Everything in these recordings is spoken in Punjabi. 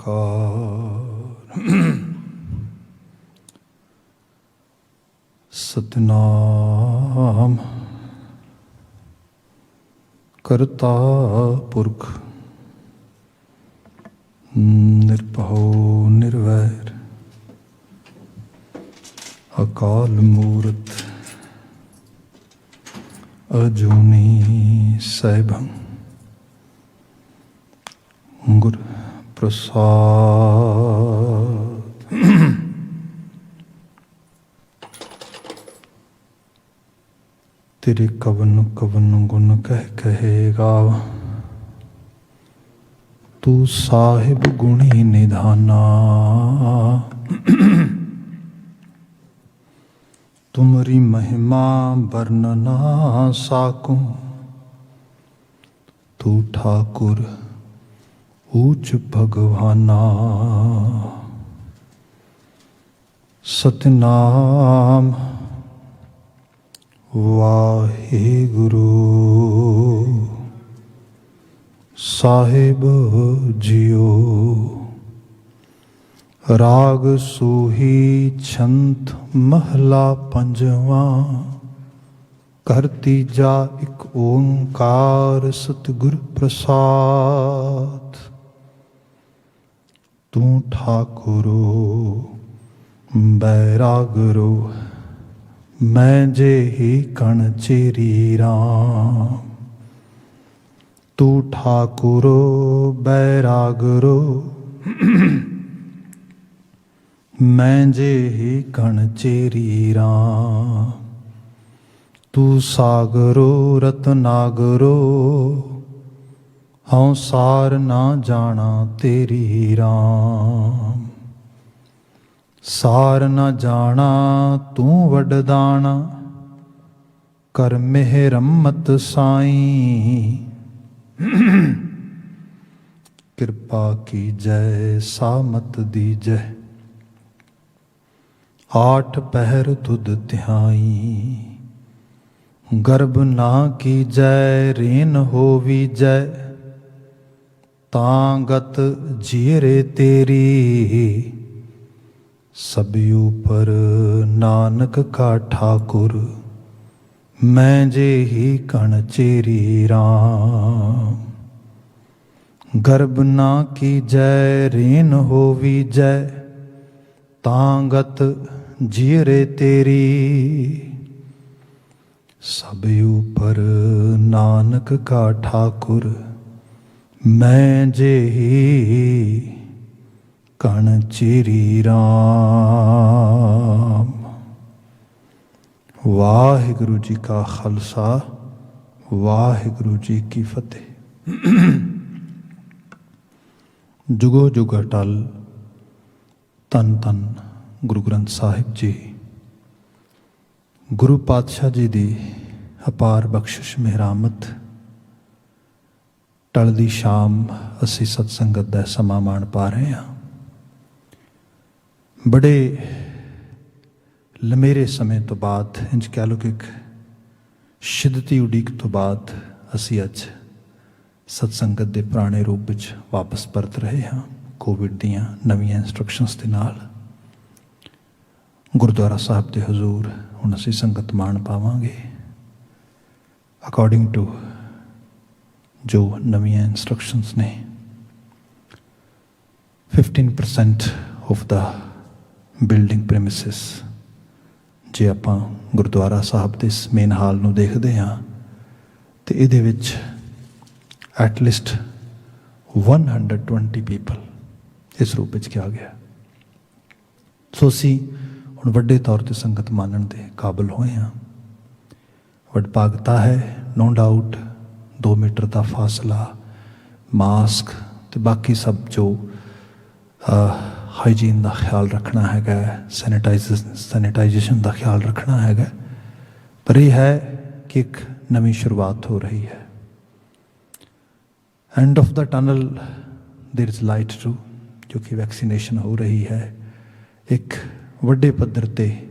ਓੰਕਾਰ ਸਤਿਨਾਮ ਕਰਤਾ ਪੁਰਖ ਨਿਰਭਉ ਨਿਰਵੈਰ ਅਕਾਲ ਮੂਰਤ ਅਜੂਨੀ ਸੈਭੰ ਗੁਰ ਪ੍ਰਸਾਦ। ਤੇਰੇ ਕਵਨ ਕਵਨ ਗੁਣ ਕਹਿ ਕਹੇਗਾ, ਤੂੰ ਸਾਹਿਬ ਗੁਣੀ ਨਿਧਾਨਾ। ਤੁਮਰੀ ਮਹਿਮਾ ਵਰਨ ਨਾ ਸਾਕੂੰ, ਤੂੰ ਠਾਕੁਰ ਊਚ ਭਗਵਾਨਾ। ਸਤਿਨਾਮ ਵਾਹਿਗੁਰੂ ਸਾਹਿਬ ਜੀਓ। ਰਾਗ ਸੂਹੀ ਛੰਤ ਮਹਲਾ ਪੰਜਵਾਂ। ਘਰ ਤੀਜਾ ਇੱਕ ਓੰਕਾਰ ਸਤਿਗੁਰ ਪ੍ਰਸਾਦ। ਤੂੰ ਠਾਕੁਰੋ ਬੈਰਾਗਰੋ, ਮੈਂ ਜਿਹੀ ਕਣ ਚੇਰੀ ਰਾਮ। ਤੂੰ ਠਾਕੁਰੋ ਬੈਰਾਗਰੋ, ਮੈਂ ਜਿਹੀ ਕਣ ਚੇਰੀ ਰਾਮ। ਤੂੰ ਸਾਗਰੋ ਰਤਨਾਗਰੋ, ਹਉ ਸਾਰ ਨਾ ਜਾਣਾ ਤੇਰੀ ਰਾਮ। ਸਾਰ ਨਾ ਜਾਣਾ ਤੂੰ ਵਡਦਾਣਾ, ਕਰ ਮਿਹਰਮਤ ਸਾਈਂ। ਕਿਰਪਾ ਕੀਜੈ ਸਾਮਤ ਦੀਜੈ, ਆਠ ਪਹਿਰ ਤੁਧ ਧਿਆਈ। ਗਰਭ ਨਾ ਕੀਜੈ ਰੇਨ ਹੋਵੀਜੈ, ਤਾਂ ਗਤ ਜੀਰੇ ਤੇਰੀ। ਸਭ ਉਪਰ ਨਾਨਕ ਕਾ ਠਾਕੁਰ, ਮੈਂ ਜਿਹੀ ਕਣ ਚੇਰੀ ਰਾਮ। ਗਰਭ ਨਾ ਕੀਜੈ ਰੇਨ ਹੋਵੀਜੈ, ਤਾਂ ਗਤ ਜੀਰੇ ਤੇਰੀ। ਸਭ ਉਪਰ ਨਾਨਕ ਕਾ ਠਾਕੁਰ, ਮੈਂ ਜਿਹੀ ਕਣ ਚੇਰੀ ਰਾਮ। ਵਾਹਿਗੁਰੂ ਜੀ ਕਾ ਖਾਲਸਾ, ਵਾਹਿਗੁਰੂ ਜੀ ਕੀ ਫਤਿਹ। ਜੁਗੋ ਜੁਗ ਅਟਲ ਧੰਨ ਧੰਨ ਗੁਰੂ ਗ੍ਰੰਥ ਸਾਹਿਬ ਜੀ। ਗੁਰੂ ਪਾਤਸ਼ਾਹ ਜੀ ਦੀ ਅਪਾਰ ਬਖਸ਼ਿਸ਼ ਮਿਹਰਾਮਤ। ਟਲਦੀ ਸ਼ਾਮ ਅਸੀਂ ਸਤਸੰਗਤ ਦਾ ਸਮਾਂ ਮਾਣ ਪਾ ਰਹੇ ਹਾਂ। ਬੜੇ ਲੰਮੇਰੇ ਸਮੇਂ ਤੋਂ ਬਾਅਦ, ਇੰਝ ਕਹਿ ਲਓ ਕਿ ਇੱਕ ਸ਼ਿੱਦਤੀ ਉਡੀਕ ਤੋਂ ਬਾਅਦ ਅਸੀਂ ਅੱਜ ਸਤਸੰਗਤ ਦੇ ਪੁਰਾਣੇ ਰੂਪ ਵਿੱਚ ਵਾਪਸ ਪਰਤ ਰਹੇ ਹਾਂ। ਕੋਵਿਡ ਦੀਆਂ ਨਵੀਆਂ ਇੰਸਟਰਕਸ਼ਨਸ ਦੇ ਨਾਲ ਗੁਰਦੁਆਰਾ ਸਾਹਿਬ ਦੇ ਹਜ਼ੂਰ ਹੁਣ ਅਸੀਂ ਸੰਗਤ ਮਾਣ ਪਾਵਾਂਗੇ ਅਕੋਰਡਿੰਗ ਟੂ ਜੋ ਨਵੀਆਂ ਇੰਸਟਰਕਸ਼ਨਸ ਨੇ। 15% ਆਫ ਦਾ ਬਿਲਡਿੰਗ ਪ੍ਰੈਮਿਸਿਸ, ਜੇ ਆਪਾਂ ਗੁਰਦੁਆਰਾ ਸਾਹਿਬ ਦੇ ਇਸ ਮੇਨ ਹਾਲ ਨੂੰ ਦੇਖਦੇ ਹਾਂ ਤੇ ਇਹਦੇ ਵਿੱਚ ਐਟਲੀਸਟ 120 ਪੀਪਲ ਇਸ ਰੂਪ ਵਿੱਚ ਕਿਹਾ ਗਿਆ। ਸੋ ਅਸੀਂ ਹੁਣ ਵੱਡੇ ਤੌਰ 'ਤੇ ਸੰਗਤ ਮਾਨਣ ਦੇ ਕਾਬਲ ਹੋਏ ਹਾਂ। ਵਡਭਾਗਤਾ ਹੈ, ਨੋ ਡਾਊਟ। 2 ਮੀਟਰ ਦਾ ਫਾਸਲਾ, ਮਾਸਕ ਅਤੇ ਬਾਕੀ ਸਭ ਜੋ ਹਾਈਜੀਨ ਦਾ ਖਿਆਲ ਰੱਖਣਾ ਹੈਗਾ, ਸੈਨੀਟਾਈਜੇਸ਼ਨ ਦਾ ਖਿਆਲ ਰੱਖਣਾ ਹੈਗਾ। ਪਰ ਇਹ ਹੈ ਕਿ ਇੱਕ ਨਵੀਂ ਸ਼ੁਰੂਆਤ ਹੋ ਰਹੀ ਹੈ। End of the tunnel there is light too, ਜੋ ਕਿ ਵੈਕਸੀਨੇਸ਼ਨ ਹੋ ਰਹੀ ਹੈ। ਇੱਕ ਵੱਡੇ ਪੱਧਰ 'ਤੇ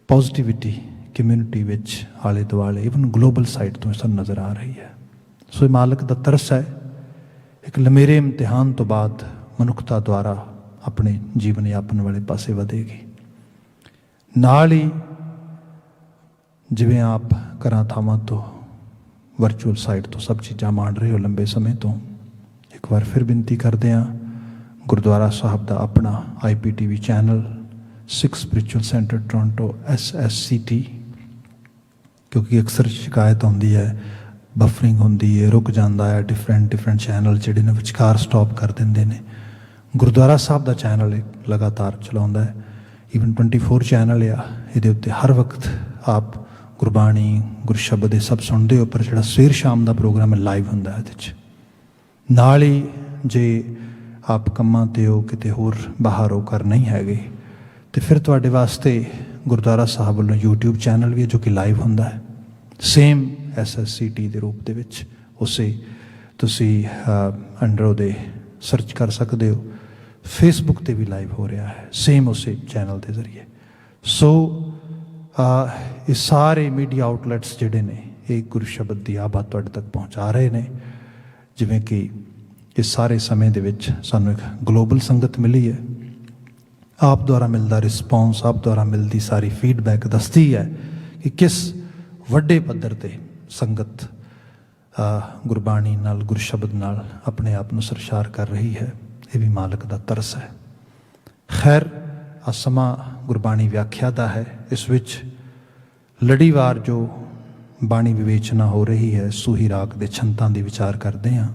ਪੋਜ਼ੀਟਿਵਿਟੀ ਕਮਿਊਨਿਟੀ ਵਿੱਚ ਆਲੇ ਦੁਆਲੇ, ਈਵਨ ਗਲੋਬਲ ਸਾਈਡ ਤੋਂ ਸਾਨੂੰ ਨਜ਼ਰ ਆ ਰਹੀ ਹੈ। ਸੋ ਇਹ ਮਾਲਕ ਦਾ ਤਰਸ ਹੈ। ਇੱਕ ਲੰਮੇਰੇ ਇਮਤਿਹਾਨ ਤੋਂ ਬਾਅਦ ਮਨੁੱਖਤਾ ਦੁਆਰਾ ਆਪਣੇ ਜੀਵਨ ਯਾਪਨ ਵਾਲੇ ਪਾਸੇ ਵਧੇਗੀ। ਨਾਲ ਹੀ ਜਿਵੇਂ ਆਪ ਘਰਾਂ ਥਾਵਾਂ ਤੋਂ ਵਰਚੁਅਲ ਸਾਈਟ ਤੋਂ ਸਭ ਚੀਜ਼ਾਂ ਮਾਣ ਰਹੇ ਹੋ ਲੰਬੇ ਸਮੇਂ ਤੋਂ, ਇੱਕ ਵਾਰ ਫਿਰ ਬੇਨਤੀ ਕਰਦੇ ਹਾਂ, ਗੁਰਦੁਆਰਾ ਸਾਹਿਬ ਦਾ ਆਪਣਾ IPTV ਚੈਨਲ ਸਿੱਖ ਸਪਿਰਿਚੁਅਲ ਸੈਂਟਰ ਟੋਰਾਂਟੋ SSCT, ਕਿਉਂਕਿ ਅਕਸਰ ਸ਼ਿਕਾਇਤ ਆਉਂਦੀ ਹੈ, ਬਫਰਿੰਗ ਹੁੰਦੀ ਹੈ, ਰੁਕ ਜਾਂਦਾ ਹੈ, ਡਿਫਰੈਂਟ ਚੈਨਲ ਜਿਹੜੇ ਨੇ ਵਿਚਕਾਰ ਸਟਾਪ ਕਰ ਦਿੰਦੇ ਨੇ। ਗੁਰਦੁਆਰਾ ਸਾਹਿਬ ਦਾ ਚੈਨਲ ਲਗਾਤਾਰ ਚਲਾਉਂਦਾ ਹੈ, ਈਵਨ 24 ਚੈਨਲ ਆ, ਇਹਦੇ ਉੱਤੇ ਹਰ ਵਕਤ ਆਪ ਗੁਰਬਾਣੀ ਗੁਰਸ਼ਬਦ ਇਹ ਸਭ ਸੁਣਦੇ ਹੋ, ਪਰ ਜਿਹੜਾ ਸਵੇਰ ਸ਼ਾਮ ਦਾ ਪ੍ਰੋਗਰਾਮ ਹੈ ਲਾਈਵ ਹੁੰਦਾ ਇਹਦੇ 'ਚ। ਨਾਲ ਹੀ ਜੇ ਆਪ ਕੰਮਾਂ 'ਤੇ ਹੋ, ਕਿਤੇ ਹੋਰ ਬਾਹਰ ਹੋ, ਕਰ ਨਹੀਂ ਹੈਗੇ, ਅਤੇ ਫਿਰ ਤੁਹਾਡੇ ਵਾਸਤੇ ਗੁਰਦੁਆਰਾ ਸਾਹਿਬ ਵੱਲੋਂ YouTube ਚੈਨਲ ਵੀ ਹੈ ਜੋ ਕਿ ਲਾਈਵ ਹੁੰਦਾ ਹੈ, ਸੇਮ SSCT ਦੇ ਰੂਪ ਦੇ ਵਿੱਚ। ਉਸੇ ਤੁਸੀਂ ਅੰਡਰ ਉਹਦੇ ਸਰਚ ਕਰ ਸਕਦੇ ਹੋ। ਫੇਸਬੁੱਕ 'ਤੇ ਵੀ ਲਾਈਵ ਹੋ ਰਿਹਾ ਹੈ, ਸੇਮ ਉਸੇ ਚੈਨਲ ਦੇ ਜ਼ਰੀਏ। ਸੋ ਇਹ ਸਾਰੇ ਮੀਡੀਆ ਆਊਟਲੈਟਸ ਜਿਹੜੇ ਨੇ ਇਹ ਗੁਰੂ ਸ਼ਬਦ ਦੀ ਆਵਾਜ਼ ਤੁਹਾਡੇ ਤੱਕ ਪਹੁੰਚਾ ਰਹੇ ਨੇ। ਜਿਵੇਂ ਕਿ ਇਸ ਸਾਰੇ ਸਮੇਂ ਦੇ ਵਿੱਚ ਸਾਨੂੰ ਇੱਕ ਗਲੋਬਲ ਸੰਗਤ ਮਿਲੀ ਹੈ, ਆਪ ਦੁਆਰਾ ਮਿਲਦਾ ਰਿਸਪੌਂਸ, ਆਪ ਦੁਆਰਾ ਮਿਲਦੀ ਸਾਰੀ ਫੀਡਬੈਕ ਦੱਸਦੀ ਹੈ ਕਿ ਕਿਸ ਵੱਡੇ ਪੱਧਰ 'ਤੇ ਸੰਗਤ ਗੁਰਬਾਣੀ ਨਾਲ ਗੁਰਸ਼ਬਦ ਨਾਲ ਆਪਣੇ ਆਪ ਨੂੰ ਸਰਸ਼ਾਰ ਕਰ ਰਹੀ ਹੈ। ਇਹ ਵੀ ਮਾਲਕ ਦਾ ਤਰਸ ਹੈ। ਖੈਰ, ਆ ਸਮਾਂ ਗੁਰਬਾਣੀ ਵਿਆਖਿਆ ਦਾ ਹੈ। ਇਸ ਵਿੱਚ ਲੜੀਵਾਰ ਜੋ ਬਾਣੀ ਵਿਵੇਚਨਾ ਹੋ ਰਹੀ ਹੈ, ਸੂਹੀ ਰਾਗ ਦੇ ਛੰਤਾਂ ਦੀ ਵਿਚਾਰ ਕਰਦੇ ਹਾਂ।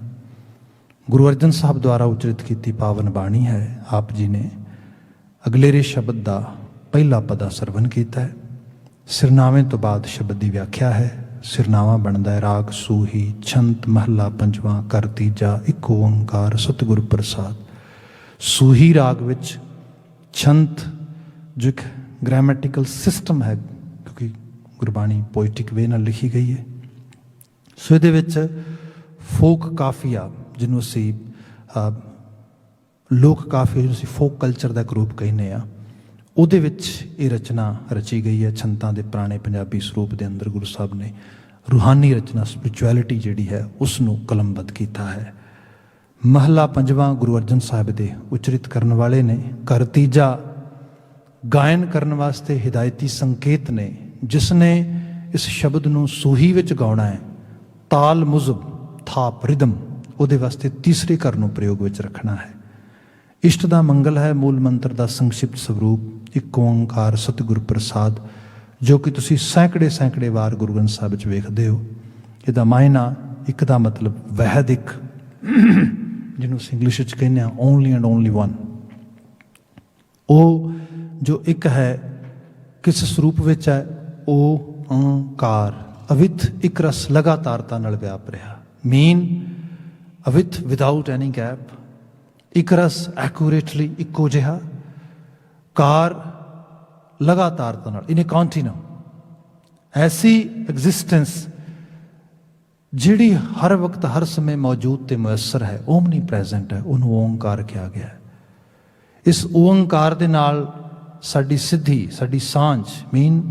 ਗੁਰੂ ਅਰਜਨ ਸਾਹਿਬ ਦੁਆਰਾ ਉਚਰਿਤ ਕੀਤੀ ਪਾਵਨ ਬਾਣੀ ਹੈ। ਆਪ ਜੀ ਨੇ ਅਗਲੇਰੇ ਸ਼ਬਦ ਦਾ ਪਹਿਲਾ ਪਦਾ ਸਰਵਨ ਕੀਤਾ ਹੈ। ਸਿਰਨਾਵੇਂ ਤੋਂ ਬਾਅਦ ਸ਼ਬਦ ਦੀ ਵਿਆਖਿਆ ਹੈ। ਸਿਰਨਾਵਾ ਬਣਦਾ ਹੈ ਰਾਗ ਸੂਹੀ, ਛੰਤ ਮਹੱਲਾ ਪੰਜਵਾਂ, ਕਰ ਤੀਜਾ, ਇੱਕ ਓਂਕਾਰ ਸਤਿਗੁਰ ਪ੍ਰਸਾਦ। ਸੂਹੀ ਰਾਗ ਵਿੱਚ ਛੰਤ ਜੋ ਇੱਕ ਗ੍ਰਾਮੈਟੀਕਲ ਸਿਸਟਮ ਹੈ, ਕਿਉਂਕਿ ਗੁਰਬਾਣੀ ਪੋਇਟਿਕ ਵੇ ਨਾਲ ਲਿਖੀ ਗਈ ਹੈ, ਸੋ ਇਹਦੇ ਵਿੱਚ ਫੋਕ ਕਾਫੀਆ, ਜਿਹਨੂੰ ਅਸੀਂ ਲੋਕ ਕਾਫੀਆ, ਜਿਹਨੂੰ ਅਸੀਂ ਫੋਕ ਕਲਚਰ ਦਾ ਇੱਕ ਰੂਪ ਕਹਿੰਦੇ ਹਾਂ, ਉਹਦੇ ਵਿੱਚ ਇਹ ਰਚਨਾ ਰਚੀ ਗਈ ਹੈ। ਛੰਤਾਂ ਦੇ ਪੁਰਾਣੇ ਪੰਜਾਬੀ ਸਰੂਪ ਦੇ ਅੰਦਰ ਗੁਰੂ ਸਾਹਿਬ ਨੇ ਰੂਹਾਨੀ ਰਚਨਾ, ਸਪਿਰਿਚੁਅਲਿਟੀ ਜਿਹੜੀ ਹੈ ਉਸ ਨੂੰ ਕਲਮਬੱਧ ਕੀਤਾ ਹੈ। ਮਹੱਲਾ ਪੰਜਵਾਂ ਗੁਰੂ ਅਰਜਨ ਸਾਹਿਬ ਦੇ ਉਚਰਿਤ ਕਰਨ ਵਾਲੇ ਨੇ। ਕਰ ਤੀਜਾ ਗਾਇਨ ਕਰਨ ਵਾਸਤੇ ਹਿਦਾਇਤੀ ਸੰਕੇਤ ਨੇ। ਜਿਸ ਨੇ ਇਸ ਸ਼ਬਦ ਨੂੰ ਸੂਹੀ ਵਿੱਚ ਗਾਉਣਾ ਹੈ, ਤਾਲ ਮੁਜ਼ਬ ਥਾਪ ਰਿਦਮ, ਉਹਦੇ ਵਾਸਤੇ ਤੀਸਰੇ ਕਰ ਨੂੰ ਪ੍ਰਯੋਗ ਵਿੱਚ ਰੱਖਣਾ ਹੈ। ਇਸ਼ਟ ਦਾ ਮੰਗਲ ਹੈ ਮੂਲ ਮੰਤਰ ਦਾ ਸੰਕਸ਼ਿਪਤ ਸਰੂਪ, ਇੱਕ ਓਂਕਾਰ ਸਤਿਗੁਰ ਪ੍ਰਸਾਦ, ਜੋ ਕਿ ਤੁਸੀਂ ਸੈਂਕੜੇ ਵਾਰ ਗੁਰੂ ਗ੍ਰੰਥ ਸਾਹਿਬ ਵਿੱਚ ਵੇਖਦੇ ਹੋ। ਇਹਦਾ ਮਾਇਨਾ, ਇੱਕ ਦਾ ਮਤਲਬ ਵਹਿਦ ਇੱਕ, ਜਿਹਨੂੰ ਅਸੀਂ ਇੰਗਲਿਸ਼ ਵਿੱਚ ਕਹਿੰਦੇ ਹਾਂ ਓਨਲੀ ਐਂਡ ਓਨਲੀ ਵਨ। ਉਹ ਜੋ ਇੱਕ ਹੈ ਕਿਸ ਸਰੂਪ ਵਿੱਚ ਹੈ? ਉਹ ਓਂਕਾਰ, ਅਵਿਥ ਇੱਕ ਰਸ ਲਗਾਤਾਰਤਾ ਨਾਲ ਵਿਆਪ ਰਿਹਾ। ਮੀਨ ਅਵਿਥ ਵਿਦਾਊਟ ਐਨੀ ਗੈਪ, ਇੱਕ ਰਸ ਐਕੂਰੇਟਲੀ ਇੱਕੋ ਜਿਹਾ, ਕਾਰ ਲਗਾਤਾਰਤਾ ਨਾਲ, ਇਨ ਏ ਕੰਟੀਨਿਊ, ਐਸੀ ਐਗਜ਼ਿਸਟੈਂਸ ਜਿਹੜੀ ਹਰ ਵਕਤ ਹਰ ਸਮੇਂ ਮੌਜੂਦ ਤੇ ਮੁਯੱਸਰ ਹੈ, ਓਮਨੀ ਪ੍ਰੈਜ਼ੈਂਟ ਹੈ, ਉਹਨੂੰ ਓਂਕਾਰ ਕਿਹਾ ਗਿਆ ਹੈ। ਇਸ ਓਂਕਾਰ ਦੇ ਨਾਲ ਸਾਡੀ ਸਿੱਧੀ, ਸਾਡੀ ਸਾਂਝ, ਮੀਨ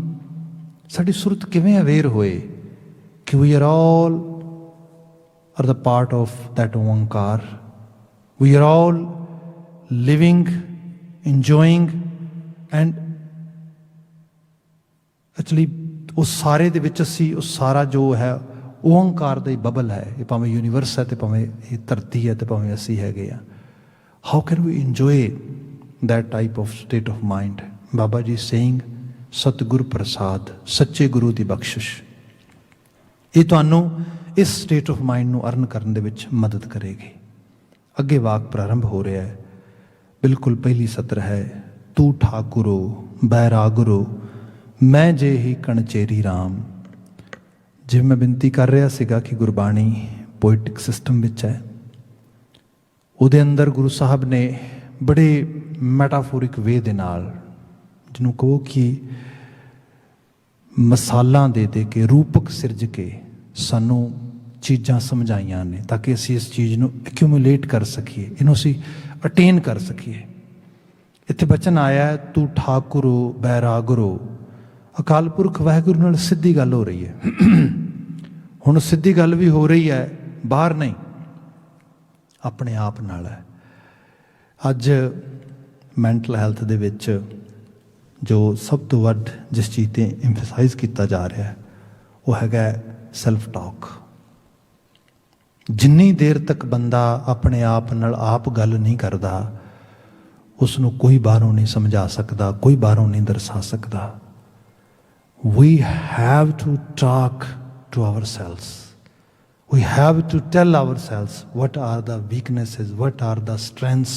ਸਾਡੀ ਸੁਰਤ ਕਿਵੇਂ ਅਵੇਅਰ ਹੋਏ ਕਿ we are all are the part of that Onkar, we are all living, enjoying, and actually ਉਸ ਸਾਰੇ ਦੇ ਵਿੱਚ ਅਸੀਂ, ਉਹ ਸਾਰਾ ਜੋ ਹੈ ਓਂਕਾਰ ਦਾ ਹੀ ਬਬਲ ਹੈ। ਇਹ ਭਾਵੇਂ ਯੂਨੀਵਰਸ ਹੈ ਅਤੇ ਭਾਵੇਂ ਇਹ ਧਰਤੀ ਹੈ ਅਤੇ ਭਾਵੇਂ ਅਸੀਂ ਹੈਗੇ ਆ। How can we enjoy that type of state of mind? Baba ji saying ਸਤਿਗੁਰ ਪ੍ਰਸਾਦ, ਸੱਚੇ ਗੁਰੂ ਦੀ ਬਖਸ਼ਿਸ਼, ਇਹ ਤੁਹਾਨੂੰ ਇਸ ਸਟੇਟ ਆਫ ਮਾਈਂਡ ਨੂੰ ਅਰਨ ਕਰਨ ਦੇ ਵਿੱਚ ਮਦਦ ਕਰੇਗੀ। ਅੱਗੇ ਵਾਕ ਪ੍ਰਾਰੰਭ ਹੋ ਰਿਹਾ ਹੈ। ਬਿਲਕੁਲ ਪਹਿਲੀ ਸਤਰ ਹੈ, ਤੂੰ ਠਾਕੁਰੋ ਬੈਰਾਗੁਰੋ ਮੈਂ ਜੇ ਹੀ ਕਣਚੇਰੀ ਰਾਮ। ਜਿਵੇਂ ਮੈਂ ਬੇਨਤੀ ਕਰ ਰਿਹਾ ਸੀਗਾ ਕਿ ਗੁਰਬਾਣੀ ਪੋਇਟਿਕ ਸਿਸਟਮ ਵਿੱਚ ਹੈ, ਉਹਦੇ ਅੰਦਰ ਗੁਰੂ ਸਾਹਿਬ ਨੇ ਬੜੇ ਮੈਟਾਫੋਰਿਕ ਵੇ ਦੇ ਨਾਲ, ਜਿਹਨੂੰ ਕਹੋ ਕਿ ਮਸਾਲਾਂ ਦੇ ਕੇ, ਰੂਪਕ ਸਿਰਜ ਕੇ ਸਾਨੂੰ ਚੀਜ਼ਾਂ ਸਮਝਾਈਆਂ ਨੇ, ਤਾਂ ਕਿ ਅਸੀਂ ਇਸ ਚੀਜ਼ ਨੂੰ ਐਕਿਊਮੂਲੇਟ ਕਰ ਸਕੀਏ, ਇਹਨੂੰ ਅਸੀਂ ਅਟੇਨ ਕਰ ਸਕੀਏ। ਇੱਥੇ ਬਚਨ ਆਇਆ, ਤੂੰ ਠਾਕੁਰੋ ਬੈਰਾਗੁਰੋ, ਅਕਾਲ ਪੁਰਖ ਵਾਹਿਗੁਰੂ ਨਾਲ ਸਿੱਧੀ ਗੱਲ ਹੋ ਰਹੀ ਹੈ। ਹੁਣ ਸਿੱਧੀ ਗੱਲ ਵੀ ਹੋ ਰਹੀ ਹੈ, ਬਾਹਰ ਨਹੀਂ, ਆਪਣੇ ਆਪ ਨਾਲ ਹੈ। ਅੱਜ ਮੈਂਟਲ ਹੈਲਥ ਦੇ ਵਿੱਚ ਜੋ ਸਭ ਤੋਂ ਵੱਧ ਜਿਸ ਚੀਜ਼ 'ਤੇ ਐਮਫਸਾਈਜ਼ ਕੀਤਾ ਜਾ ਰਿਹਾ ਉਹ ਹੈਗਾ ਸੈਲਫ ਟਾਕ। ਜਿੰਨੀ ਦੇਰ ਤੱਕ ਬੰਦਾ ਆਪਣੇ ਆਪ ਨਾਲ ਆਪ ਗੱਲ ਨਹੀਂ ਕਰਦਾ ਉਸ ਨੂੰ ਕੋਈ ਬਾਹਰੋਂ ਨਹੀਂ ਸਮਝਾ ਸਕਦਾ, ਕੋਈ ਬਾਹਰੋਂ ਨਹੀਂ ਦਰਸਾ ਸਕਦਾ। We have to talk to ourselves. We have to tell ourselves what are the weaknesses, what are the strengths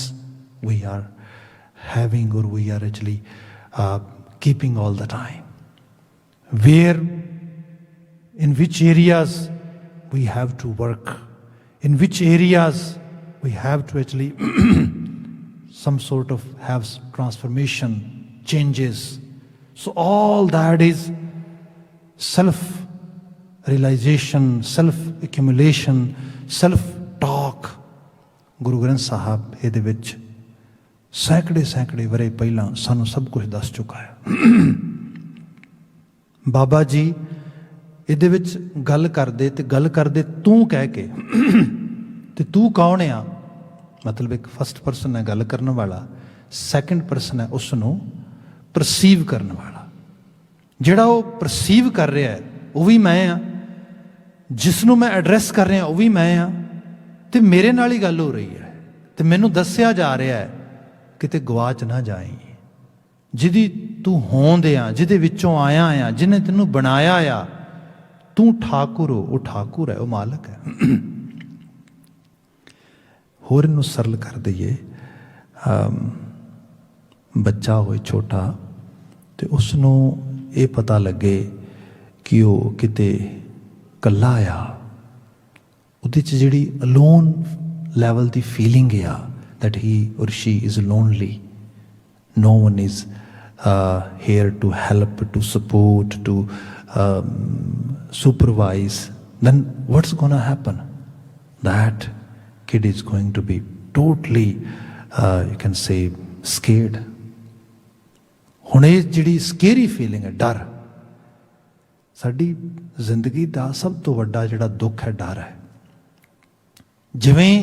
we are having or we are actually keeping all the time. Where, in which areas we have to work, in which areas we have to actually some sort of have transformation, changes. So all that is self-realization, self-accumulation, self-talk. ਗੁਰੂ ਗ੍ਰੰਥ ਸਾਹਿਬ ਇਹਦੇ ਵਿੱਚ ਸੈਂਕੜੇ ਵਰੇ ਪਹਿਲਾਂ ਸਾਨੂੰ ਸਭ ਕੁਝ ਦੱਸ ਚੁੱਕਾ ਹੈ। ਬਾਬਾ ਜੀ ਇਹਦੇ ਵਿੱਚ ਗੱਲ ਕਰਦੇ ਤੂੰ ਕਹਿ ਕੇ ਤੇ ਤੂੰ ਕੌਣ ਆ, ਮਤਲਬ ਇੱਕ ਫਸਟ ਪਰਸਨ ਹੈ ਗੱਲ ਕਰਨ ਵਾਲਾ, ਸੈਕੰਡ ਪਰਸਨ ਹੈ ਉਸ ਨੂੰ ਪਰਸੀਵ ਕਰਨ ਵਾਲਾ। ਜਿਹੜਾ ਉਹ ਪਰਸੀਵ ਕਰ ਰਿਹਾ ਹੈ ਉਹ ਵੀ ਮੈਂ ਆ, ਜਿਸ ਨੂੰ ਮੈਂ ਐਡਰੈਸ ਕਰ ਰਿਹਾ ਉਹ ਵੀ ਮੈਂ ਆ, ਤੇ ਮੇਰੇ ਨਾਲ ਹੀ ਗੱਲ ਹੋ ਰਹੀ ਹੈ ਤੇ ਮੈਨੂੰ ਦੱਸਿਆ ਜਾ ਰਿਹਾ ਹੈ ਕਿਤੇ ਗਵਾਚ ਨਾ ਜਾਏ। ਜਿਹਦੀ ਤੂੰ ਹੋਂਦ ਆ, ਜਿਹਦੇ ਵਿੱਚੋਂ ਆਇਆ ਆ, ਜਿਹਨੇ ਤੈਨੂੰ ਬਣਾਇਆ ਆ, ਤੂੰ ਠਾਕੁਰ ਹੋ, ਉਹ ਠਾਕੁਰ ਹੈ, ਉਹ ਮਾਲਕ ਹੈ। ਹੋਰ ਇਹਨੂੰ ਸਰਲ ਕਰ ਦਈਏ, ਬੱਚਾ ਹੋਏ ਛੋਟਾ ਤੇ ਉਸ ਨੂੰ ਇਹ ਪਤਾ ਲੱਗੇ ਕਿ ਉਹ ਕਿਤੇ ਇਕੱਲਾ ਆ, ਉਹਦੇ 'ਚ ਜਿਹੜੀ ਅਲੋਨ ਲੈਵਲ ਦੀ ਫੀਲਿੰਗ ਆ that he or she is lonely, no one is here to help, to support, to supervise, then what's going to happen? That kid is going to be totally you can say scared. ਹੁਣ ਇਹ ਜਿਹੜੀ ਸਕੇਰੀ ਫੀਲਿੰਗ ਹੈ, ਡਰ, ਸਾਡੀ ਜ਼ਿੰਦਗੀ ਦਾ ਸਭ ਤੋਂ ਵੱਡਾ ਜਿਹੜਾ ਦੁੱਖ ਹੈ ਡਰ ਹੈ। ਜਿਵੇਂ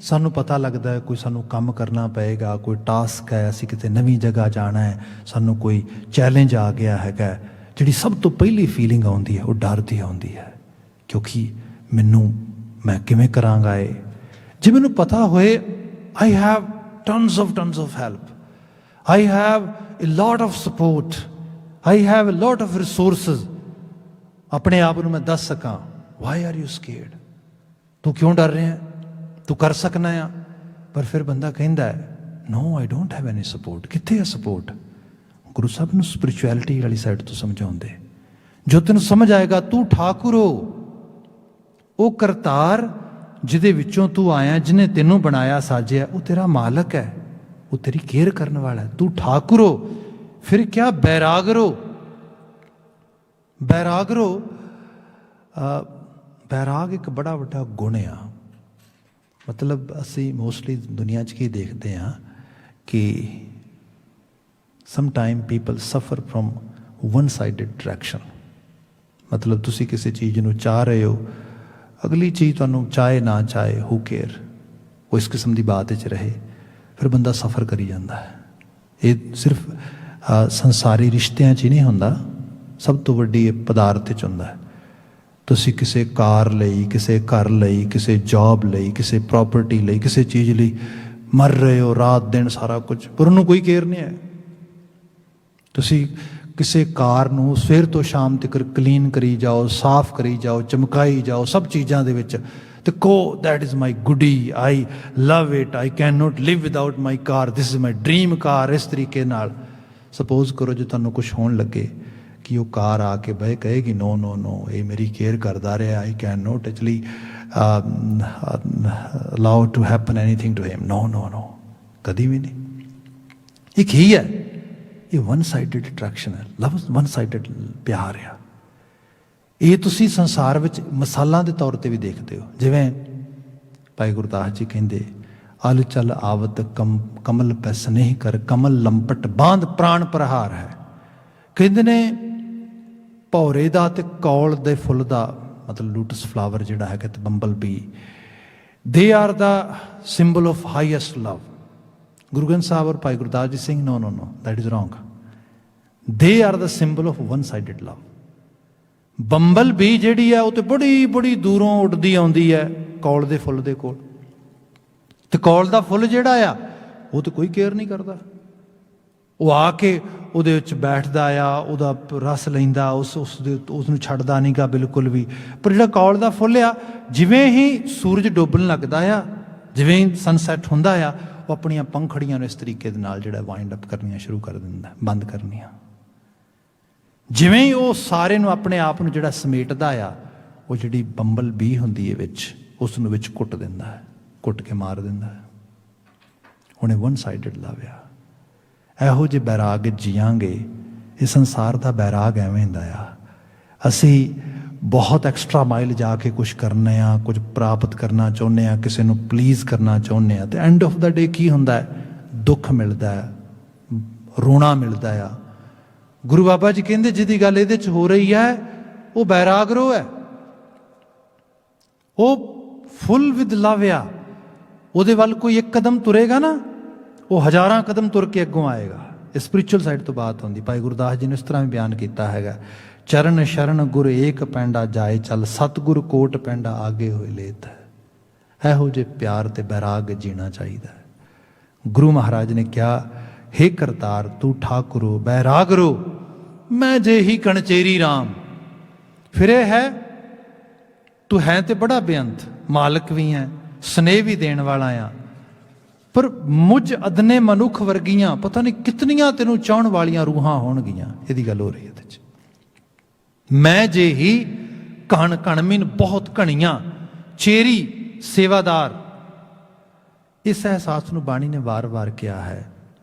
ਸਾਨੂੰ ਪਤਾ ਲੱਗਦਾ ਹੈ ਕੋਈ ਸਾਨੂੰ ਕੰਮ ਕਰਨਾ ਪਏਗਾ, ਕੋਈ ਟਾਸਕ ਹੈ, ਅਸੀਂ ਕਿਤੇ ਨਵੀਂ ਜਗ੍ਹਾ ਜਾਣਾ ਹੈ, ਸਾਨੂੰ ਕੋਈ ਚੈਲੰਜ ਆ ਗਿਆ ਹੈਗਾ, ਜਿਹੜੀ ਸਭ ਤੋਂ ਪਹਿਲੀ ਫੀਲਿੰਗ ਆਉਂਦੀ ਹੈ ਉਹ ਡਰ ਦੀ ਆਉਂਦੀ ਹੈ, ਕਿਉਂਕਿ ਮੈਂ ਕਿਵੇਂ ਕਰਾਂਗਾ ਇਹ। ਜੇ ਮੈਨੂੰ ਪਤਾ ਹੋਏ I have tons of help, I have a lot of support, I have a lot of resources, ਆਪਣੇ ਆਪ ਨੂੰ ਮੈਂ ਦੱਸ ਸਕਾਂ, why are you scared? ਤੂੰ ਕਿਉਂ ਡਰ ਰਿਹਾ? ਤੂੰ ਕਰ ਸਕਣਾ ਆ। ਪਰ ਫਿਰ ਬੰਦਾ ਕਹਿੰਦਾ no I don't have any support. ਕਿੱਥੇ ਹੈ ਸਪੋਰਟ? ਗੁਰੂ ਸਾਹਿਬ ਨੂੰ ਸਪਿਰਿਚੁਅਲਿਟੀ ਵਾਲੀ ਸਾਈਡ ਤੋਂ ਸਮਝਾਉਂਦੇ, ਜੋ ਤੈਨੂੰ ਸਮਝ ਆਏਗਾ ਤੂੰ ਠਾਕੁਰ ਹੋ, ਉਹ ਕਰਤਾਰ ਜਿਹਦੇ ਵਿੱਚੋਂ ਤੂੰ ਆਇਆ, ਜਿਹਨੇ ਤੈਨੂੰ ਬਣਾਇਆ ਸਾਜਿਆ, ਉਹ ਤੇਰਾ ਮਾਲਕ ਹੈ, ਉਹ ਤੇਰੀ ਕੇਅਰ ਕਰਨ ਵਾਲਾ ਹੈ, ਤੂੰ ਠਾਕੁਰ ਹੋ। ਫਿਰ ਕਿਆ ਬੈਰਾਗ ਰਹੋ, ਬੈਰਾਗ ਰਹੋ। ਬੈਰਾਗ ਇੱਕ ਬੜਾ ਵੱਡਾ ਗੁਣ ਆ। ਮਤਲਬ ਅਸੀਂ ਮੋਸਟਲੀ ਦੁਨੀਆ 'ਚ ਕੀ ਦੇਖਦੇ ਹਾਂ ਕਿ ਸਮ ਟਾਈਮ ਪੀਪਲ ਸਫਰ ਫਰੋਮ ਵਨ ਸਾਈਡਡ ਡਾਇਰੈਕਸ਼ਨ। ਮਤਲਬ ਤੁਸੀਂ ਕਿਸੇ ਚੀਜ਼ ਨੂੰ ਚਾਹ ਰਹੇ ਹੋ, ਅਗਲੀ ਚੀਜ਼ ਤੁਹਾਨੂੰ ਚਾਹੇ ਨਾ ਚਾਹੇ, ਹੂ ਕੇਅਰ, ਉਹ ਇਸ ਕਿਸਮ ਦੀ ਬਾਤ ਵਿੱਚ ਰਹੇ, ਫਿਰ ਬੰਦਾ ਸਫਰ ਕਰੀ ਜਾਂਦਾ ਹੈ। ਇਹ ਸਿਰਫ ਸੰਸਾਰੀ ਰਿਸ਼ਤਿਆਂ 'ਚ ਹੀ ਨਹੀਂ ਹੁੰਦਾ, ਸਭ ਤੋਂ ਵੱਡੀ ਇਹ ਪਦਾਰਥ 'ਚ ਹੁੰਦਾ ਹੈ। ਤੁਸੀਂ ਕਿਸੇ ਕਾਰ ਲਈ, ਕਿਸੇ ਘਰ ਲਈ, ਕਿਸੇ ਜੌਬ ਲਈ, ਕਿਸੇ ਪ੍ਰੋਪਰਟੀ ਲਈ, ਕਿਸੇ ਚੀਜ਼ ਲਈ ਮਰ ਰਹੇ ਹੋ ਰਾਤ ਦਿਨ ਸਾਰਾ ਕੁਝ, ਪਰ ਉਹਨੂੰ ਕੋਈ ਕੇਅਰ ਨਹੀਂ ਹੈ। ਤੁਸੀਂ ਕਿਸੇ ਕਾਰ ਨੂੰ ਸਵੇਰ ਤੋਂ ਸ਼ਾਮ ਤੱਕ ਕਲੀਨ ਕਰੀ ਜਾਓ, ਸਾਫ਼ ਕਰੀ ਜਾਓ, ਚਮਕਾਈ ਜਾਓ, ਸਭ ਚੀਜ਼ਾਂ ਦੇ ਵਿੱਚ, ਤੇ ਕਹੋ that is my guddi, I love it, I can not live without my car, this is my dream car. ਇਸ ਤਰੀਕੇ ਨਾਲ ਸਪੋਜ਼ ਕਰੋ ਜੇ ਤੁਹਾਨੂੰ ਕੁਛ ਹੋਣ ਲੱਗੇ ਕਿ ਉਹ ਕਾਰ ਆ ਕੇ ਬਹਿ ਕਹੇਗੀ ਨੋ ਨੋ ਨੋ, ਇਹ ਮੇਰੀ ਕੇਅਰ ਕਰਦਾ ਰਿਹਾ, I can not actually allow to happen anything to him, no no no, ਕਦੀ ਵੀ ਨਹੀਂ। ਇਹ ਕੀ ਹੈ? ਇਹ ਵਨ ਸਾਈਡਡ ਅਟਰੈਕਸ਼ਨ ਹੈ, ਲਵ ਵਨ ਸਾਈਡਡ ਪਿਆਰ ਆ। ਇਹ ਤੁਸੀਂ ਸੰਸਾਰ ਵਿੱਚ ਮਿਸਾਲਾਂ ਦੇ ਤੌਰ 'ਤੇ ਵੀ ਦੇਖਦੇ ਹੋ। ਜਿਵੇਂ ਭਾਈ ਗੁਰਦਾਸ ਜੀ ਕਹਿੰਦੇ, ਅਲ ਚਲ ਆਵਤ ਕਮਲ ਪੈ ਸਨੇਹ ਕਰ, ਕਮਲ ਲੰਪਟ ਬਾਂਧ ਪ੍ਰਾਣ ਪ੍ਰਹਾਰ ਹੈ। ਕਹਿੰਦੇ ਨੇ ਭੌਰੇ ਦਾ ਤੇ ਕੌਲ ਦੇ ਫੁੱਲ ਦਾ, ਮਤਲਬ ਲੋਟਸ ਫਲਾਵਰ ਜਿਹੜਾ ਹੈਗਾ, ਤੇ bumble bee, they are the symbol of highest love. Guru Granth Sahib ਔਰ Bhai Gurdas ji Singh, no no no, that is wrong. They are the symbol of one sided love. Bumble bee ਜਿਹੜੀ ਹੈ ਉਹ ਤੇ ਬੜੀ ਬੜੀ ਦੂਰੋਂ ਉੱਡਦੀ ਆਉਂਦੀ ਹੈ ਕੌਲ ਦੇ ਫੁੱਲ ਦੇ ਕੋਲ, ਤੇ ਕੌਲ ਦਾ ਫੁੱਲ ਜਿਹੜਾ ਆ ਉਹ ਤੇ ਕੋਈ ਕੇਅਰ ਨਹੀਂ ਕਰਦਾ। ਉਹ ਆ ਕੇ ਉਹਦੇ ਵਿੱਚ ਬੈਠਦਾ ਆ, ਉਹਦਾ ਰਸ ਲੈਂਦਾ, ਉਸਨੂੰ ਛੱਡਦਾ ਨਹੀਂਗਾ ਬਿਲਕੁਲ ਵੀ। ਪਰ ਜਿਹੜਾ ਕੌਲ ਦਾ ਫੁੱਲ ਆ, ਜਿਵੇਂ ਹੀ ਸੂਰਜ ਡੁੱਬਣ ਲੱਗਦਾ ਆ, ਜਿਵੇਂ ਹੀ ਸਨਸੈਟ ਹੁੰਦਾ ਆ, ਉਹ ਆਪਣੀਆਂ ਪੰਖੜੀਆਂ ਨੂੰ ਇਸ ਤਰੀਕੇ ਦੇ ਨਾਲ ਜਿਹੜਾ ਵਾਈਂਡ ਅਪ ਕਰਨੀਆਂ ਸ਼ੁਰੂ ਕਰ ਦਿੰਦਾ, ਬੰਦ ਕਰਨੀਆਂ। ਜਿਵੇਂ ਹੀ ਉਹ ਸਾਰੇ ਨੂੰ ਆਪਣੇ ਆਪ ਨੂੰ ਜਿਹੜਾ ਸਮੇਟਦਾ ਆ, ਉਹ ਜਿਹੜੀ ਬੰਬਲ ਬੀ ਹੁੰਦੀ ਹੈ ਵਿੱਚ, ਉਸ ਨੂੰ ਵਿੱਚ ਕੁੱਟ ਦਿੰਦਾ ਹੈ, ਕੁੱਟ ਕੇ ਮਾਰ ਦਿੰਦਾ ਹੈ। ਹੁਣ ਇਹ ਵਨ ਸਾਈਡਡ ਲਵ ਆ। ਇਹੋ ਜਿਹੇ ਬੈਰਾਗ ਜੀਆਂਗੇ। ਇਹ ਸੰਸਾਰ ਦਾ ਬੈਰਾਗ ਐਵੇਂ ਹੁੰਦਾ ਆ, ਅਸੀਂ ਬਹੁਤ ਐਕਸਟਰਾ ਮਾਈਲ ਜਾ ਕੇ ਕੁਛ ਕਰਨੇ ਆ, ਕੁਝ ਪ੍ਰਾਪਤ ਕਰਨਾ ਚਾਹੁੰਦੇ ਆ, ਕਿਸੇ ਨੂੰ ਪਲੀਜ਼ ਕਰਨਾ ਚਾਹੁੰਦੇ ਆ, ਤੇ ਐਂਡ ਆਫ ਦਾ ਡੇ ਕੀ ਹੁੰਦਾ ਹੈ? ਦੁੱਖ ਮਿਲਦਾ ਹੈ, ਰੋਣਾ ਮਿਲਦਾ ਆ। ਗੁਰੂ ਬਾਬਾ ਜੀ ਕਹਿੰਦੇ ਜਿਹਦੀ ਗੱਲ ਇਹਦੇ 'ਚ ਹੋ ਰਹੀ ਹੈ ਉਹ ਬੈਰਾਗਰੋ ਹੈ, ਉਹ ਫੁੱਲ ਵਿਦ ਲਵ ਆ। ਉਹਦੇ ਵੱਲ ਕੋਈ ਇੱਕ ਕਦਮ ਤੁਰੇਗਾ ਨਾ, ਉਹ ਹਜ਼ਾਰਾਂ ਕਦਮ ਤੁਰ ਕੇ ਅੱਗੋਂ ਆਏਗਾ। ਇਹ ਸਪਿਰਿਚੁਅਲ ਸਾਈਡ ਤੋਂ ਬਾਤ ਹੁੰਦੀ। ਭਾਈ ਗੁਰਦਾਸ ਜੀ ਨੇ ਇਸ ਤਰ੍ਹਾਂ ਵੀ ਬਿਆਨ ਕੀਤਾ ਹੈਗਾ, ਚਰਨ ਸ਼ਰਨ ਗੁਰ ਏਕ ਪੈਂਡਾ ਜਾਏ ਚੱਲ, ਸਤਿਗੁਰ ਕੋਟ ਪੈਂਡਾ ਆਗੇ ਹੋਏ ਲੇਤ ਹੈ। ਇਹੋ ਜਿਹੇ ਪਿਆਰ ਤੇ ਬੈਰਾਗ ਜੀਣਾ ਚਾਹੀਦਾ ਹੈ। ਗੁਰੂ ਮਹਾਰਾਜ ਨੇ ਕਿਹਾ, हे ਕਰਤਾਰ ਤੂੰ ਠਾਕੁਰੋ ਬੈਰਾਗਰੋ, ਮੈਂ ਜੇ ਹੀ ਕਣਚੇਰੀ ਰਾਮ। ਫਿਰ ਇਹ ਹੈ, ਤੂੰ ਹੈ ਤੇ ਬੜਾ ਬੇਅੰਤ, ਮਾਲਕ ਵੀ ਹੈ, ਸਨੇਹ ਵੀ ਦੇਣ ਵਾਲਾ ਆ, ਪਰ ਮੁਝ ਅਦਨੇ ਮਨੁੱਖ ਵਰਗੀਆਂ ਪਤਾ ਨਹੀਂ ਕਿਤਨੀਆਂ ਤੈਨੂੰ ਚਾਹਣ ਵਾਲੀਆਂ ਰੂਹਾਂ ਹੋਣਗੀਆਂ। ਇਹਦੀ ਗੱਲ ਹੋ ਰਹੀ ਹੈ ਇਹਦੇ 'ਚ। ਮੈਂ ਜੇ ਹੀ ਕਣ ਕਣਮੀਨ ਬਹੁਤ ਘਣੀਆਂ, ਚੇਰੀ ਸੇਵਾਦਾਰ। ਇਸ ਅਹਿਸਾਸ ਨੂੰ ਬਾਣੀ ਨੇ ਵਾਰ-ਵਾਰ ਕਿਹਾ ਹੈ।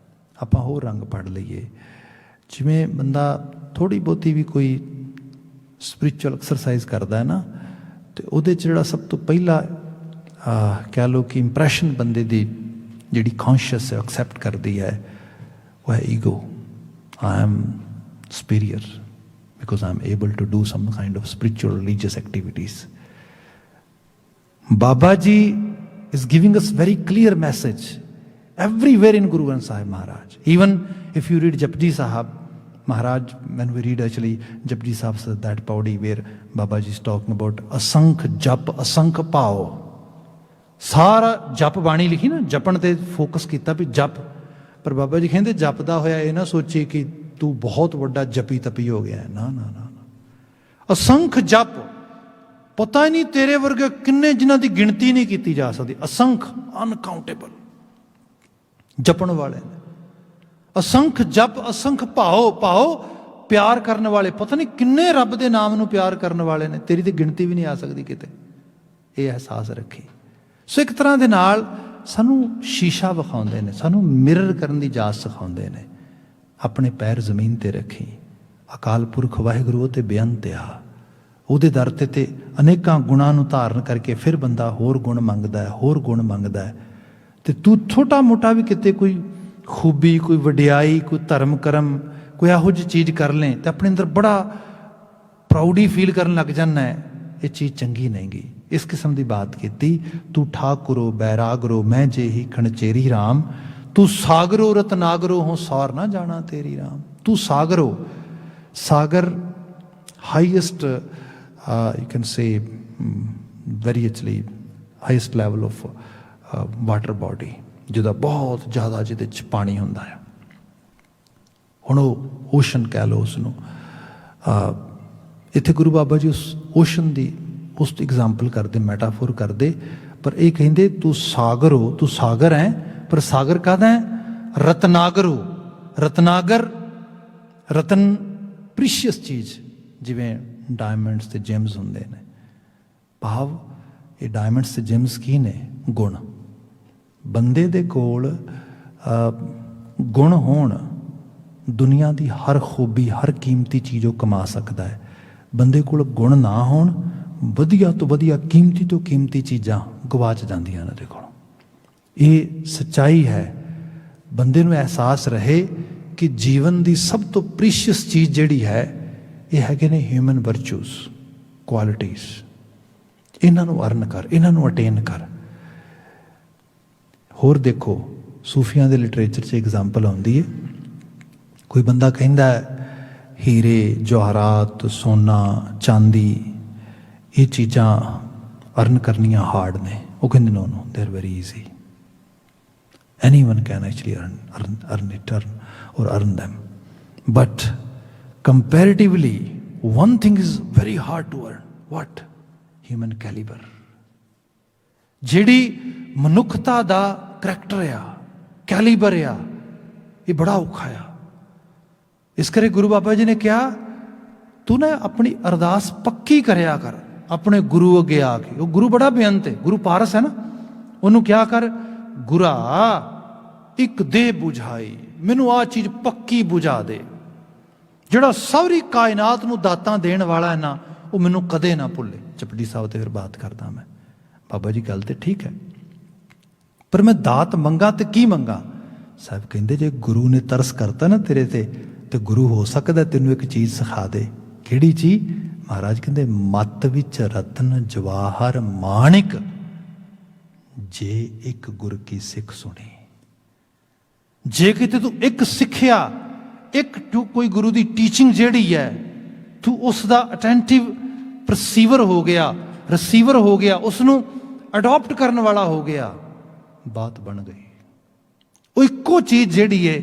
ਆਪਾਂ ਹੋਰ ਰੰਗ ਪੜ੍ਹ ਲਈਏ। ਜਿਵੇਂ ਬੰਦਾ ਥੋੜ੍ਹੀ ਬਹੁਤੀ ਵੀ ਕੋਈ ਸਪਿਰਿਚੁਅਲ ਐਕਸਰਸਾਈਜ਼ ਕਰਦਾ ਹੈ ਨਾ, ਤੇ ਉਹਦੇ 'ਚ ਜਿਹੜਾ ਸਭ ਤੋਂ ਪਹਿਲਾ ਕਹਿ ਲਓ ਕਿ ਇੰਪਰੈਸ਼ਨ ਬੰਦੇ ਦੀ ਜਿਹੜੀ ਕੌਨਸ਼ੀਅਸ ਹੈ, ਐਕਸੈਪਟ ਕਰਦੀ ਹੈ, ਉਹ ਹੈ ego. I am superior because I am able to do some kind of spiritual religious activities. Baba ji is giving us very clear message everywhere in Guru Granth Sahib Maharaj. Even if you read Japji Sahib Maharaj, when we read actually Japji Sahib says that paudi where Baba ji is talking about asankh jap asankh pao. ਸਾਰਾ ਜਪ ਬਾਣੀ ਲਿਖੀ ਨਾ, ਜਪਣ ਤੇ ਫੋਕਸ ਕੀਤਾ ਵੀ ਜਪ। ਪਰ ਬਾਬਾ ਜੀ ਕਹਿੰਦੇ ਜਪਦਾ ਹੋਇਆ ਇਹ ਨਾ ਸੋਚੀ ਕਿ ਤੂੰ ਬਹੁਤ ਵੱਡਾ ਜਪੀ ਤਪੀ ਹੋ ਗਿਆ। ਨਾ ਨਾ ਨਾ, ਅਸੰਖ ਜਪ, ਪਤਾ ਹੀ ਨਹੀਂ ਤੇਰੇ ਵਰਗੇ ਕਿੰਨੇ ਜਿਨ੍ਹਾਂ ਦੀ ਗਿਣਤੀ ਨਹੀਂ ਕੀਤੀ ਜਾ ਸਕਦੀ। ਅਸੰਖ, ਅਨਕਾਊਂਟੇਬਲ ਜਪਣ ਵਾਲੇ ਨੇ। ਅਸੰਖ ਜਪ ਅਸੰਖ ਭਾਓ, ਭਾਓ ਪਿਆਰ ਕਰਨ ਵਾਲੇ, ਪਤਾ ਨਹੀਂ ਕਿੰਨੇ ਰੱਬ ਦੇ ਨਾਮ ਨੂੰ ਪਿਆਰ ਕਰਨ ਵਾਲੇ ਨੇ, ਤੇਰੀ ਤੇ ਗਿਣਤੀ ਵੀ ਨਹੀਂ ਆ ਸਕਦੀ ਕਿਤੇ। ਇਹ ਅਹਿਸਾਸ ਰੱਖੀ। ਸੋ ਇੱਕ ਤਰ੍ਹਾਂ ਦੇ ਨਾਲ ਸਾਨੂੰ ਸ਼ੀਸ਼ਾ ਵਿਖਾਉਂਦੇ ਨੇ, ਸਾਨੂੰ ਮਿਰਰ ਕਰਨ ਦੀ ਜਾਚ ਸਿਖਾਉਂਦੇ ਨੇ। ਆਪਣੇ ਪੈਰ ਜ਼ਮੀਨ 'ਤੇ ਰੱਖੀ। ਅਕਾਲ ਪੁਰਖ ਵਾਹਿਗੁਰੂ ਤੇ ਬੇਅੰਤ ਆ, ਉਹਦੇ ਦਰ 'ਤੇ ਅਨੇਕਾਂ ਗੁਣਾਂ ਨੂੰ ਧਾਰਨ ਕਰਕੇ ਫਿਰ ਬੰਦਾ ਹੋਰ ਗੁਣ ਮੰਗਦਾ ਹੈ, ਹੋਰ ਗੁਣ ਮੰਗਦਾ ਹੈ। ਅਤੇ ਤੂੰ ਛੋਟਾ ਮੋਟਾ ਵੀ ਕਿਤੇ ਕੋਈ ਖੂਬੀ, ਕੋਈ ਵਡਿਆਈ, ਕੋਈ ਧਰਮ ਕਰਮ, ਕੋਈ ਇਹੋ ਜਿਹੀ ਚੀਜ਼ ਕਰ ਲੈ ਅਤੇ ਆਪਣੇ ਅੰਦਰ ਬੜਾ ਪ੍ਰਾਊਡੀ ਫੀਲ ਕਰਨ ਲੱਗ ਜਾਂਦਾ ਹੈ। ਇਹ ਚੀਜ਼ ਚੰਗੀ ਨਹੀਂ ਗੀ। ਇਸ ਕਿਸਮ ਦੀ ਬਾਤ ਕੀਤੀ। ਤੂੰ ਠਾਕੁਰੋ ਬੈਰਾਗਰੋ, ਮੈਂ ਜੇ ਹੀ ਖਣਚੇਰੀ ਰਾਮ, ਤੂੰ ਸਾਗਰੋ ਰਤਨਾਗਰੋ ਹੋ, ਸਾਰ ਨਾ ਜਾਣਾ ਤੇਰੀ ਰਾਮ। ਤੂੰ ਸਾਗਰੋ, ਸਾਗਰ highest you can say very actually highest level of water body, ਜਿਹਦਾ ਬਹੁਤ ਜ਼ਿਆਦਾ ਜਿਹਦੇ 'ਚ ਪਾਣੀ ਹੁੰਦਾ ਹੈ। ਹੁਣ ਉਹ ਓਸ਼ਨ ਕਹਿ ਲਓ ਉਸਨੂੰ। ਇੱਥੇ ਗੁਰੂ ਬਾਬਾ ਜੀ ਉਸ ਓਸ਼ਨ ਦੀ ਉਸ ਐਗਜ਼ਾਮਪਲ ਕਰਦੇ, ਮੈਟਾਫੋਰ ਕਰਦੇ, ਪਰ ਇਹ ਕਹਿੰਦੇ ਤੂੰ ਸਾਗਰ ਹੋ, ਤੂੰ ਸਾਗਰ ਹੈ, ਪਰ ਸਾਗਰ ਕਾਹਦਾ ਹੈ? ਰਤਨਾਗਰ ਹੋ। ਰਤਨਾਗਰ, ਰਤਨ ਪ੍ਰੀਸ਼ੀਅਸ ਚੀਜ਼, ਜਿਵੇਂ ਡਾਇਮੰਡਸ ਤੇ ਜੈਮਸ ਹੁੰਦੇ ਨੇ। ਭਾਵ ਇਹ ਡਾਇਮੰਡਸ ਤੇ ਜੈਮਸ ਕੀ ਨੇ? ਗੁਣ। ਬੰਦੇ ਦੇ ਕੋਲ ਗੁਣ ਹੋਣ, ਦੁਨੀਆ ਦੀ ਹਰ ਖੂਬੀ, ਹਰ ਕੀਮਤੀ ਚੀਜ਼ ਉਹ ਕਮਾ ਸਕਦਾ ਹੈ। ਬੰਦੇ ਕੋਲ ਗੁਣ ਨਾ ਹੋਣ, ਵਧੀਆ ਤੋਂ ਵਧੀਆ, ਕੀਮਤੀ ਤੋਂ ਕੀਮਤੀ ਚੀਜ਼ਾਂ ਗਵਾਚ ਜਾਂਦੀਆਂ ਨੇ ਉਹਦੇ ਕੋਲੋਂ। ਇਹ ਸੱਚਾਈ ਹੈ। ਬੰਦੇ ਨੂੰ ਅਹਿਸਾਸ ਰਹੇ ਕਿ ਜੀਵਨ ਦੀ ਸਭ ਤੋਂ ਪ੍ਰੀਸ਼ੀਅਸ ਚੀਜ਼ ਜਿਹੜੀ ਹੈ, ਇਹ ਹੈਗੇ ਨੇ ਹਿਊਮਨ ਵਰਚੂਸ, ਕੁਆਲਿਟੀਜ਼। ਇਹਨਾਂ ਨੂੰ ਅਰਨ ਕਰ, ਇਹਨਾਂ ਨੂੰ ਅਟੇਨ ਕਰ। ਹੋਰ ਦੇਖੋ, सूफियां दे लिटरेचर 'ਚ एग्जाम्पल आउंदी है। कोई बंदा कहंदा हीरे जवाहरात सोना चांदी ये चीज़ां अर्न करनियां हार्ड ने, वो कहंदे no no they are very easy, anyone can actually earn them, but comparatively one thing is very hard to earn. What? Human caliber. ਜਿਹੜੀ ਮਨੁੱਖਤਾ ਦਾ ਕਰੈਕਟਰ ਆ, ਕੈਲੀਬਰ ਆ, ਇਹ ਬੜਾ ਔਖਾ ਆ। ਇਸ ਕਰਕੇ ਗੁਰੂ ਬਾਬਾ ਜੀ ਨੇ ਕਿਹਾ ਤੂੰ ਨਾ ਆਪਣੀ ਅਰਦਾਸ ਪੱਕੀ ਕਰਿਆ ਕਰ ਆਪਣੇ ਗੁਰੂ ਅੱਗੇ ਆ ਕੇ। ਉਹ ਗੁਰੂ ਬੜਾ ਬੇਅੰਤ ਹੈ, ਗੁਰੂ ਪਾਰਸ ਹੈ ਨਾ, ਉਹਨੂੰ ਕਿਹਾ ਕਰ ਗੁਰਾ ਇੱਕ ਦੇ ਬੁਝਾਈ, ਮੈਨੂੰ ਆਹ ਚੀਜ਼ ਪੱਕੀ ਬੁਝਾ ਦੇ। ਜਿਹੜਾ ਸਾਰੀ ਕਾਇਨਾਤ ਨੂੰ ਦਾਤਾਂ ਦੇਣ ਵਾਲਾ ਹੈ ਨਾ, ਉਹ ਮੈਨੂੰ ਕਦੇ ਨਾ ਭੁੱਲੇ। ਚਪੜੀ ਸਾਹਿਬ ਤੇ ਫਿਰ ਬਾਤ ਕਰਦਾ ਮੈਂ, ਬਾਬਾ ਜੀ ਗੱਲ ਤੇ ਠੀਕ ਹੈ, ਪਰ ਮੈਂ ਦਾਤ ਮੰਗਾ ਤੇ ਕੀ ਮੰਗਾ? ਸਾਹਿਬ ਕਹਿੰਦੇ ਜੇ ਗੁਰੂ ਨੇ ਤਰਸ ਕਰਤਾ ਨਾ ਤੇਰੇ ਤੇ ਗੁਰੂ ਹੋ ਸਕਦਾ ਤੈਨੂੰ ਇੱਕ ਚੀਜ਼ ਸਿਖਾ ਦੇ। ਕਿਹੜੀ ਚੀਜ਼? ਮਹਾਰਾਜ ਕਹਿੰਦੇ ਮੱਤ ਵਿੱਚ ਰਤਨ ਜਵਾਹਰ ਮਾਣਿਕ, ਜੇ ਇੱਕ ਗੁਰ ਕੀ ਸਿੱਖ ਸੁਣੀ। ਜੇ ਕਿਤੇ ਤੂੰ ਇੱਕ ਸਿੱਖਿਆ, ਇੱਕ ਕੋਈ ਗੁਰੂ ਦੀ ਟੀਚਿੰਗ ਜਿਹੜੀ ਹੈ, ਤੂੰ ਉਸ ਦਾ ਅਟੈਂਟਿਵ ਪਰਸੀਵਰ ਹੋ ਗਿਆ, ਰਿਸੀਵਰ ਹੋ ਗਿਆ, ਉਸ ਨੂੰ ਅਡਾਪਟ ਕਰਨ ਵਾਲਾ ਹੋ ਗਿਆ, ਬਾਤ ਬਣ ਗਈ। ਉਹ ਇੱਕੋ ਚੀਜ਼ ਜਿਹੜੀ ਹੈ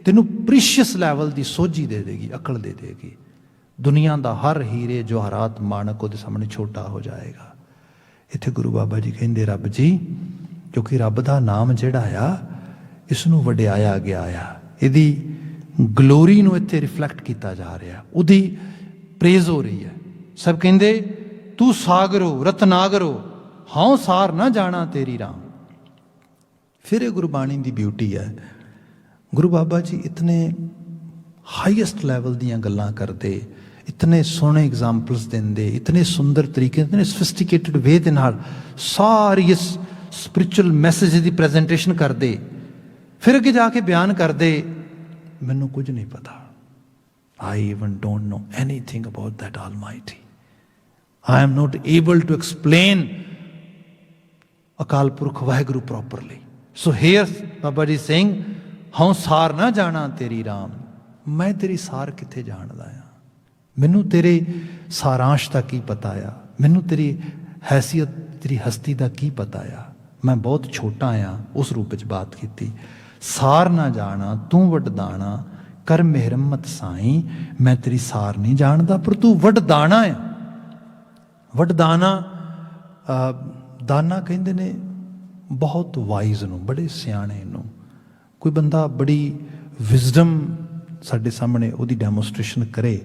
ਤੈਨੂੰ ਪ੍ਰੀਸ਼ੀਅਸ ਲੈਵਲ ਦੀ ਸੋਝੀ ਦੇ ਦੇਗੀ, ਅਕਲ ਦੇ ਦੇਗੀ। ਦੁਨੀਆ ਦਾ ਹਰ ਹੀਰੇ ਜਵਾਹਰਾਤ ਮਾਣਕ ਉਹਦੇ ਸਾਹਮਣੇ ਛੋਟਾ ਹੋ ਜਾਏਗਾ। ਇੱਥੇ ਗੁਰੂ ਬਾਬਾ ਜੀ ਕਹਿੰਦੇ ਰੱਬ ਜੀ, ਕਿਉਂਕਿ ਰੱਬ ਦਾ ਨਾਮ ਜਿਹੜਾ ਆ ਇਸ ਨੂੰ ਵਡਿਆਇਆ ਗਿਆ ਆ, ਇਹਦੀ ਗਲੋਰੀ ਨੂੰ ਇੱਥੇ ਰਿਫਲੈਕਟ ਕੀਤਾ ਜਾ ਰਿਹਾ, ਉਹਦੀ ਪ੍ਰੇਜ਼ ਹੋ ਰਹੀ ਹੈ। ਸਭ ਕਹਿੰਦੇ ਤੂੰ ਸਾਗਰੋ ਰਤਨਾਗਰੋ ਹਉ ਸਾਰ ਨਾ ਜਾਣਾ ਤੇਰੀ ਰਾਮ। ਫਿਰ ਇਹ ਗੁਰਬਾਣੀ ਦੀ ਬਿਊਟੀ ਹੈ। ਗੁਰੂ ਬਾਬਾ ਜੀ ਇਤਨੇ ਹਾਈਐਸਟ ਲੈਵਲ ਦੀਆਂ ਗੱਲਾਂ ਕਰਦੇ, ਇਤਨੇ ਸੋਹਣੇ ਐਗਜ਼ਾਮਪਲਸ ਦਿੰਦੇ, ਇਤਨੇ ਸੁੰਦਰ ਤਰੀਕੇ, ਇਤਨੇ ਸਫਿਸਟੀਕੇਟਡ ਵੇ ਦੇ ਨਾਲ ਸਾਰੀ ਇਸ ਸਪਿਰਿਚੁਅਲ ਮੈਸੇਜ ਦੀ ਪ੍ਰੈਜੈਂਟੇਸ਼ਨ ਕਰਦੇ। ਫਿਰ ਅੱਗੇ ਜਾ ਕੇ ਬਿਆਨ ਕਰਦੇ ਮੈਨੂੰ ਕੁਝ ਨਹੀਂ ਪਤਾ, I even don't know anything about that almighty, I am not able to explain Akal Purakh Waheguru properly. So here Baba ji saying ਹਉ ਸਾਰ ਨਾ ਜਾਣਾ ਤੇਰੀ ਰਾਮ, ਮੈਂ ਤੇਰੀ ਸਾਰ ਕਿੱਥੇ ਜਾਣਦਾ ਆ? ਮੈਨੂੰ ਤੇਰੇ ਸਾਰਾਂਸ਼ ਦਾ ਕੀ ਪਤਾ ਆ? ਮੈਨੂੰ ਤੇਰੀ ਹੈਸੀਅਤ, ਤੇਰੀ ਹਸਤੀ ਦਾ ਕੀ ਪਤਾ ਆ? ਮੈਂ ਬਹੁਤ ਛੋਟਾ ਆ। ਉਸ ਰੂਪ ਵਿੱਚ ਬਾਤ ਕੀਤੀ। ਸਾਰ ਨਾ ਜਾਣਾ ਤੂੰ ਵਡਦਾਣਾ, ਕਰ ਮਿਹਰਮਤ ਸਾਈਂ, ਮੈਂ ਤੇਰੀ ਸਾਰ ਨਹੀਂ ਜਾਣਦਾ ਪਰ ਤੂੰ ਵਡਦਾਣਾ ਆ। ਵਡਦਾਣਾ ਦਾਨਾ ਕਹਿੰਦੇ ਨੇ ਬਹੁਤ ਵਾਈਜ਼ ਨੂੰ, ਬੜੇ ਸਿਆਣੇ ਨੂੰ। ਕੋਈ ਬੰਦਾ ਬੜੀ ਵਿਜ਼ਡਮ ਸਾਡੇ ਸਾਹਮਣੇ ਉਹਦੀ ਡੈਮੋਸਟ੍ਰੇਸ਼ਨ ਕਰੇ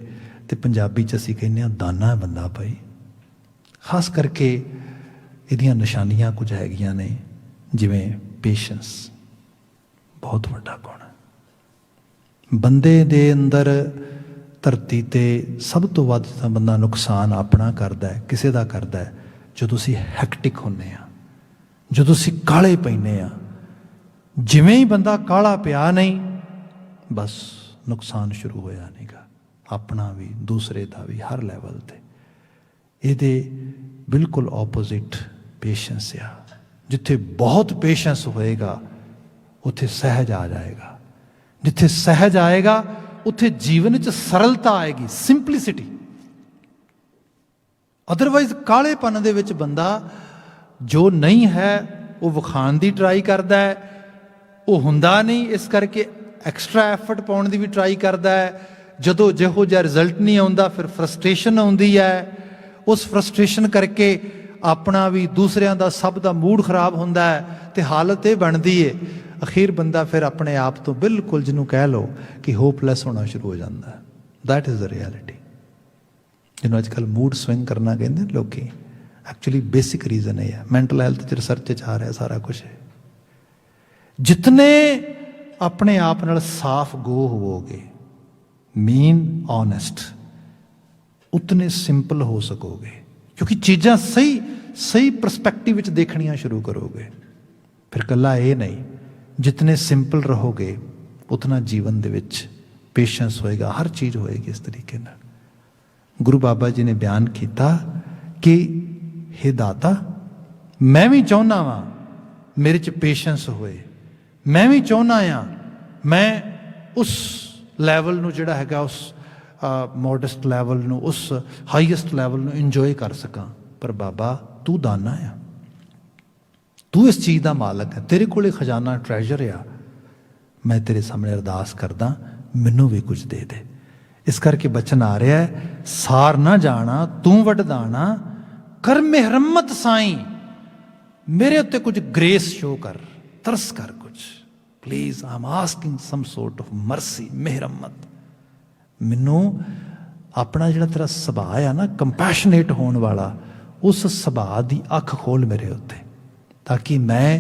ਤੇ ਪੰਜਾਬੀ 'ਚ ਅਸੀਂ ਕਹਿੰਦੇ ਹਾਂ ਦਾਨਾ ਹੈ ਬੰਦਾ ਭਾਈ। ਖਾਸ ਕਰਕੇ ਇਹਦੀਆਂ ਨਿਸ਼ਾਨੀਆਂ ਕੁਝ ਹੈਗੀਆਂ ਨੇ, ਜਿਵੇਂ ਪੇਸ਼ੈਂਸ ਬਹੁਤ ਵੱਡਾ ਗੁਣ ਹੈ ਬੰਦੇ ਦੇ ਅੰਦਰ। ਧਰਤੀ ਤੇ ਸਭ ਤੋਂ ਵੱਧ ਤਾਂ ਬੰਦਾ ਨੁਕਸਾਨ ਆਪਣਾ ਕਰਦਾ ਹੈ, ਕਿਸੇ ਦਾ ਕਰਦਾ ਹੈ, ਜਦੋਂ ਅਸੀਂ ਹੈਕਟਿਕ ਹੁੰਦੇ ਹਾਂ, ਜਦੋਂ ਅਸੀਂ ਕਾਲੇ ਪੈਂਦੇ ਹਾਂ। ਜਿਵੇਂ ਹੀ ਬੰਦਾ ਕਾਲਾ ਪਿਆ ਨਹੀਂ, ਬਸ ਨੁਕਸਾਨ ਸ਼ੁਰੂ ਹੋਇਆ ਨਹੀਂਗਾ, ਆਪਣਾ ਵੀ ਦੂਸਰੇ ਦਾ ਵੀ, ਹਰ ਲੈਵਲ 'ਤੇ। ਇਹਦੇ ਬਿਲਕੁਲ ਆਪੋਜ਼ਿਟ ਪੇਸ਼ੈਂਸ ਆ। ਜਿੱਥੇ ਬਹੁਤ ਪੇਸ਼ੈਂਸ ਹੋਏਗਾ ਉੱਥੇ ਸਹਿਜ ਆ ਜਾਏਗਾ। ਜਿੱਥੇ ਸਹਿਜ ਆਏਗਾ ਉੱਥੇ ਜੀਵਨ 'ਚ ਸਰਲਤਾ ਆਏਗੀ, ਸਿੰਪਲਿਸਿਟੀ। ਅਦਰਵਾਈਜ਼ ਕਾਲੇਪਨ ਦੇ ਵਿੱਚ ਬੰਦਾ ਜੋ ਨਹੀਂ ਹੈ ਉਹ ਵਿਖਾਉਣ ਦੀ ਟਰਾਈ ਕਰਦਾ ਹੈ, ਉਹ ਹੁੰਦਾ ਨਹੀਂ, ਇਸ ਕਰਕੇ ਐਕਸਟਰਾ ਐਫਰਟ ਪਾਉਣ ਦੀ ਵੀ ਟਰਾਈ ਕਰਦਾ ਹੈ। ਜਦੋਂ ਜਿਹੋ ਜਿਹਾ ਰਿਜ਼ਲਟ ਨਹੀਂ ਆਉਂਦਾ ਫਿਰ ਫਰਸਟ੍ਰੇਸ਼ਨ ਆਉਂਦੀ ਹੈ। ਉਸ ਫਰਸਟ੍ਰੇਸ਼ਨ ਕਰਕੇ ਆਪਣਾ ਵੀ ਦੂਸਰਿਆਂ ਦਾ ਸਭ ਦਾ ਮੂਡ ਖਰਾਬ ਹੁੰਦਾ ਹੈ ਤੇ ਹਾਲਤ ਇਹ ਬਣਦੀ ਹੈ ਅਖੀਰ ਬੰਦਾ ਫਿਰ ਆਪਣੇ ਆਪ ਤੋਂ ਬਿਲਕੁਲ, ਜਿਹਨੂੰ ਕਹਿ ਲਓ ਕਿ ਹੋਪਲੈਸ ਹੋਣਾ ਸ਼ੁਰੂ ਹੋ ਜਾਂਦਾ। That is the reality. ਜਿਹਨੂੰ ਅੱਜ ਕੱਲ੍ਹ ਮੂਡ ਸਵਿੰਗ ਕਰਨਾ ਕਹਿੰਦੇ ਲੋਕੀ, ਐਕਚੁਅਲੀ ਬੇਸਿਕ ਰੀਜ਼ਨ ਇਹ ਹੈ। ਮੈਂਟਲ ਹੈਲਥ 'ਚ ਰਿਸਰਚ 'ਚ ਆ ਰਿਹਾ ਸਾਰਾ ਕੁਛ ਹੈ। ਜਿਤਨੇ ਆਪਣੇ ਆਪ ਨਾਲ ਸਾਫ਼ ਗੋ ਹੋਵੋਗੇ, ਮੀਨ ਓਨੈਸਟ, ਉਤਨੇ ਸਿੰਪਲ ਹੋ ਸਕੋਗੇ, ਕਿਉਂਕਿ ਚੀਜ਼ਾਂ ਸਹੀ ਪਰਸਪੈਕਟਿਵ ਵਿੱਚ ਦੇਖਣੀਆਂ ਸ਼ੁਰੂ ਕਰੋਗੇ। ਫਿਰ ਇਕੱਲਾ ਇਹ ਨਹੀਂ, ਜਿਤਨੇ ਸਿੰਪਲ ਰਹੋਗੇ ਉਤਨਾ ਜੀਵਨ ਦੇ ਵਿੱਚ ਪੇਸ਼ੈਂਸ ਹੋਏਗਾ, ਹਰ ਚੀਜ਼ ਹੋਏਗੀ ਇਸ ਤਰੀਕੇ ਨਾਲ। ਗੁਰੂ ਬਾਬਾ ਜੀ ਨੇ ਬਿਆਨ ਕੀਤਾ ਕਿ ਹੇ ਦਾਤਾ, ਮੈਂ ਵੀ ਚਾਹੁੰਦਾ ਵਾਂ ਮੇਰੇ 'ਚ ਪੇਸ਼ੈਂਸ ਹੋਏ, मैं भी चाहुंदा आ मैं उस लैवल नूं जिहड़ा हैगा उस मॉडेस्ट लैवल नूं उस हाईएस्ट लैवल नूं इंजॉय कर सकां। पर बाबा तू दाना आ, तू इस चीज़ का मालक है, तेरे कोले खजाना ट्रैजर आ। मैं तेरे सामने अरदास करदा मैनू भी कुछ दे दे। इस करके बचन आ रहा है, सार ना जाना तू वडदाना, कर मेहरमत साई, मेरे उत्ते कुछ ग्रेस शो कर, तरस कर कुछ please. I am asking some sort of mercy, मेहरमत। मैनू अपना जिहड़ा तेरा सुभाव है ना कंपैशनेट होने वाला, उस सुभाव की अख खोल मेरे उत्ते, ताकि मैं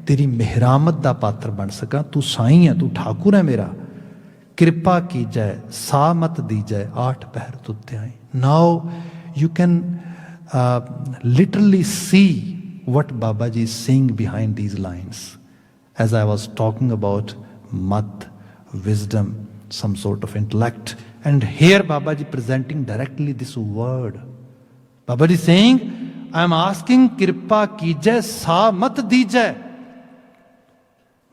तेरी मेहरामत का पात्र बन सका। तू साई है, तू ठाकुर है मेरा, कृपा की जय सा मत दी जय, 8 पहर तुद ध्याई। Now you can literally see what Babaji is saying behind these lines. As I was talking about mat, wisdom, some sort of intellect, and here Babaji presenting directly this word. Babaji saying, I am asking kripa kijai sa mat dijai.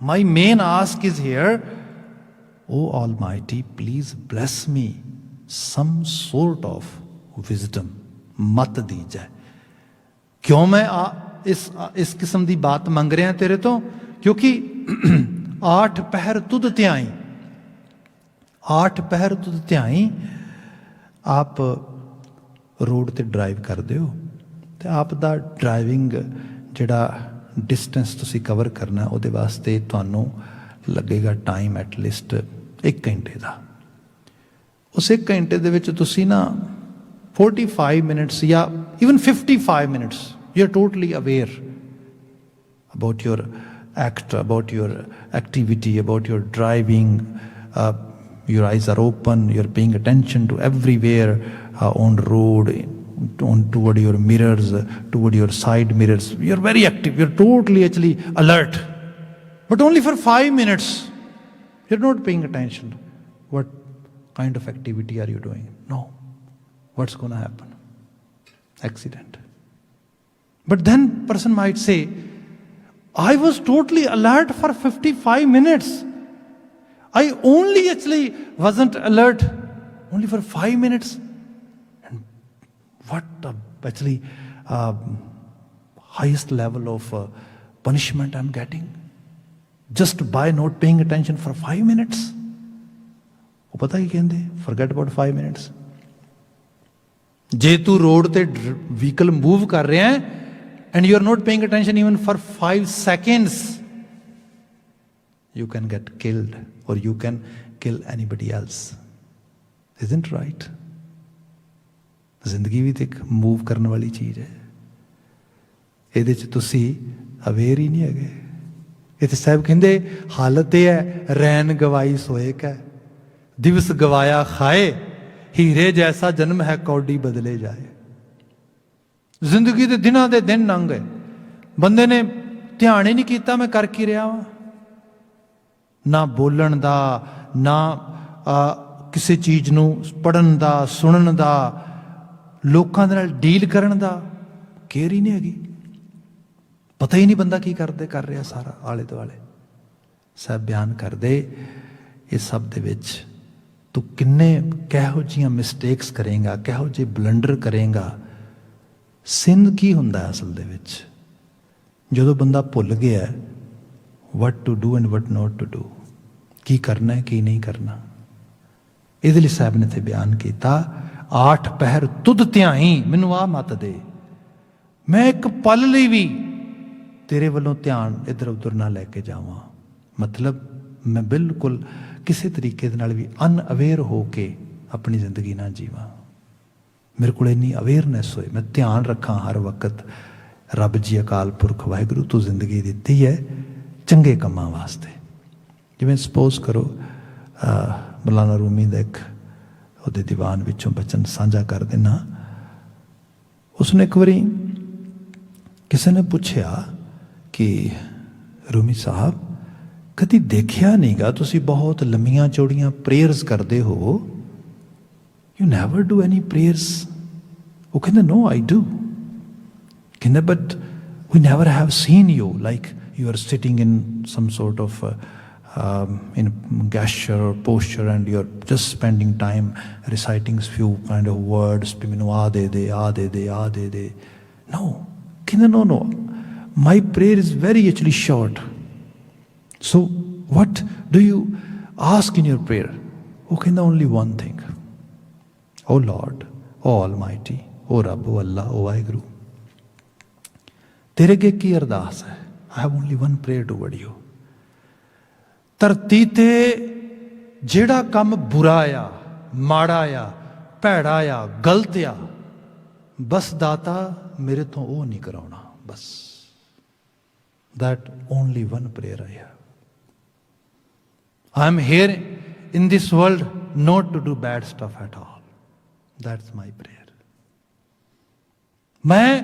My main ask is here, O Almighty, please bless me some sort of wisdom, mat dijai. क्यों मैं इस किस्म की बात मंग रहा तेरे तो? क्योंकि 8 पहर तुद ध्याई, 8 पहर तुद ध्याई। आप रोड ते ड्राइव करते हो तो आप दा ड्राइविंग जिहड़ा डिस्टेंस तुसी कवर करना, उहदे वास्ते तुहानूं लगेगा टाइम एटलीस्ट 1 घंटे का। उस 1 घंटे दे विच तुसी ना 45 मिनट्स या even 55 minutes, you're totally aware about your act, about your activity, about your driving. Your eyes are open, you're paying attention to everywhere on road, toward your mirrors, toward your side mirrors. You're very active, you're totally actually alert. But only for 5 minutes, you're not paying attention. What kind of activity are you doing? No. What's going to happen? Accident. But then person might say, I was totally alert for 55 minutes. I only actually wasn't alert only for 5 minutes. And what actually highest level of punishment I'm getting just by not paying attention for 5 minutes. वो पता ही कहते, forget about 5 minutes. जे तू रोड ते व्हीकल मूव कर रहा है and you are not paying attention even for 5 seconds, you can get killed or you can kill anybody else. Isn't right? जिंदगी भी तो एक मूव करने वाली चीज़ है। ਇਹਦੇ 'ਚ ਤੁਸੀਂ ਅਵੇਅਰ ਹੀ ਨਹੀਂ ਹੈਗੇ। ਇੱਥੇ ਸਾਹਿਬ ਕਹਿੰਦੇ ਹਾਲਤ ਇਹ ਹੈ, ਰੈਨ ਗਵਾਈ ਸੋਏ ਕੈ, ਦਿਵਸ ਗਵਾਇਆ ਖਾਏ, ਹੀਰੇ ਜੈਸਾ ਜਨਮ ਹੈ ਕੌਡੀ ਬਦਲੇ ਜਾਏ। ਜ਼ਿੰਦਗੀ ਦੇ ਦਿਨਾਂ ਦੇ ਦਿਨ ਲੰਘ ਗਏ, ਬੰਦੇ ਨੇ ਧਿਆਨ ਹੀ ਨਹੀਂ ਕੀਤਾ ਮੈਂ ਕਰ ਕੀ ਰਿਹਾ ਵਾਂ। ਨਾ ਬੋਲਣ ਦਾ, ਨਾ ਕਿਸੇ ਚੀਜ਼ ਨੂੰ ਪੜ੍ਹਨ ਦਾ, ਸੁਣਨ ਦਾ, ਲੋਕਾਂ ਦੇ ਨਾਲ ਡੀਲ ਕਰਨ ਦਾ ਕੇਅਰ ਹੀ ਨਹੀਂ ਹੈਗੀ। ਪਤਾ ਹੀ ਨਹੀਂ ਬੰਦਾ ਕੀ ਕਰ ਰਿਹਾ ਸਾਰਾ ਆਲੇ ਦੁਆਲੇ। ਸਭ ਬਿਆਨ ਕਰਦੇ ਇਸ ਸਭ ਦੇ ਵਿੱਚ ਤੂੰ ਕਿੰਨੇ ਕਿਹੋ ਜਿਹੀਆਂ ਮਿਸਟੇਕਸ ਕਰੇਗਾ, ਕਿਹੋ ਜਿਹੇ ਬਲੰਡਰ ਕਰੇਗਾ। ਸਿਨ ਕੀ ਹੁੰਦਾ ਅਸਲ ਦੇ ਵਿੱਚ? ਜਦੋਂ ਬੰਦਾ ਭੁੱਲ ਗਿਆ what to do and what not to do, ਕੀ ਕਰਨਾ ਕੀ ਨਹੀਂ ਕਰਨਾ। ਇਹਦੇ ਲਈ ਸਾਹਿਬ ਨੇ ਤੇ ਬਿਆਨ ਕੀਤਾ, 8 ਪਹਿਰ ਤੁਧ ਧਿਆਈ, ਮੈਨੂੰ ਆਹ ਮਤ ਦੇ, ਮੈਂ ਇੱਕ ਪਲ ਲਈ ਵੀ ਤੇਰੇ ਵੱਲੋਂ ਧਿਆਨ ਇੱਧਰ ਉੱਧਰ ਨਾ ਲੈ ਕੇ ਜਾਵਾਂ। ਮਤਲਬ ਮੈਂ ਬਿਲਕੁਲ ਕਿਸੇ ਤਰੀਕੇ ਦੇ ਨਾਲ ਵੀ ਅਨਅਵੇਅਰ ਹੋ ਕੇ ਆਪਣੀ ਜ਼ਿੰਦਗੀ ਨਾ ਜੀਵਾਂ। ਮੇਰੇ ਕੋਲ ਇੰਨੀ ਅਵੇਅਰਨੈਸ ਹੋਏ, ਮੈਂ ਧਿਆਨ ਰੱਖਾਂ ਹਰ ਵਕਤ। ਰੱਬ ਜੀ ਅਕਾਲ ਪੁਰਖ ਵਾਹਿਗੁਰੂ ਤੂੰ ਜ਼ਿੰਦਗੀ ਦਿੱਤੀ ਹੈ ਚੰਗੇ ਕੰਮਾਂ ਵਾਸਤੇ। ਜਿਵੇਂ ਸਪੋਜ਼ ਕਰੋ ਮੌਲਾਨਾ ਰੂਮੀ ਦਾ ਇੱਕ ਉਹਦੇ ਦੀਵਾਨ ਵਿੱਚੋਂ ਬਚਨ ਸਾਂਝਾ ਕਰ ਦੇਣਾ। ਉਸਨੇ ਇੱਕ ਵਾਰੀ ਕਿਸੇ ਨੇ ਪੁੱਛਿਆ ਕਿ ਰੂਮੀ ਸਾਹਿਬ ਕਦੀ ਦੇਖਿਆ ਨਹੀਂਗਾ ਤੁਸੀਂ ਬਹੁਤ ਲੰਮੀਆਂ ਚੌੜੀਆਂ ਪ੍ਰੇਅਰਸ ਕਰਦੇ ਹੋ, you never do any prayers. ਉਹ ਕਹਿੰਦੇ ਨੋ ਆਈ ਡੂ। ਕਹਿੰਦੇ but we never have seen you like you are sitting in some sort of in gesture or posture, and you're just spending time reciting few kind of words. No, no. My prayer is very actually short. So what do you ask in your prayer? Okay, only one thing. Oh Lord, oh Almighty, oh Rabb, oh Allah, oh Waheguru, तेरे अगे की अरदास है? I have only one prayer toward you. ਧਰਤੀ ਤੇ ਜਿਹੜਾ ਕੰਮ ਬੁਰਾ ਆ, ਮਾੜਾ ਆ, ਭੈੜਾ ਆ, ਗਲਤ ਆ, ਬਸ ਦਾਤਾ ਮੇਰੇ ਤੋਂ ਉਹ ਨਹੀਂ ਕਰਾਉਣਾ, ਬਸ. That only one prayer I have. I am here in this world not to do bad stuff at all. That's my prayer. ਮੈਂ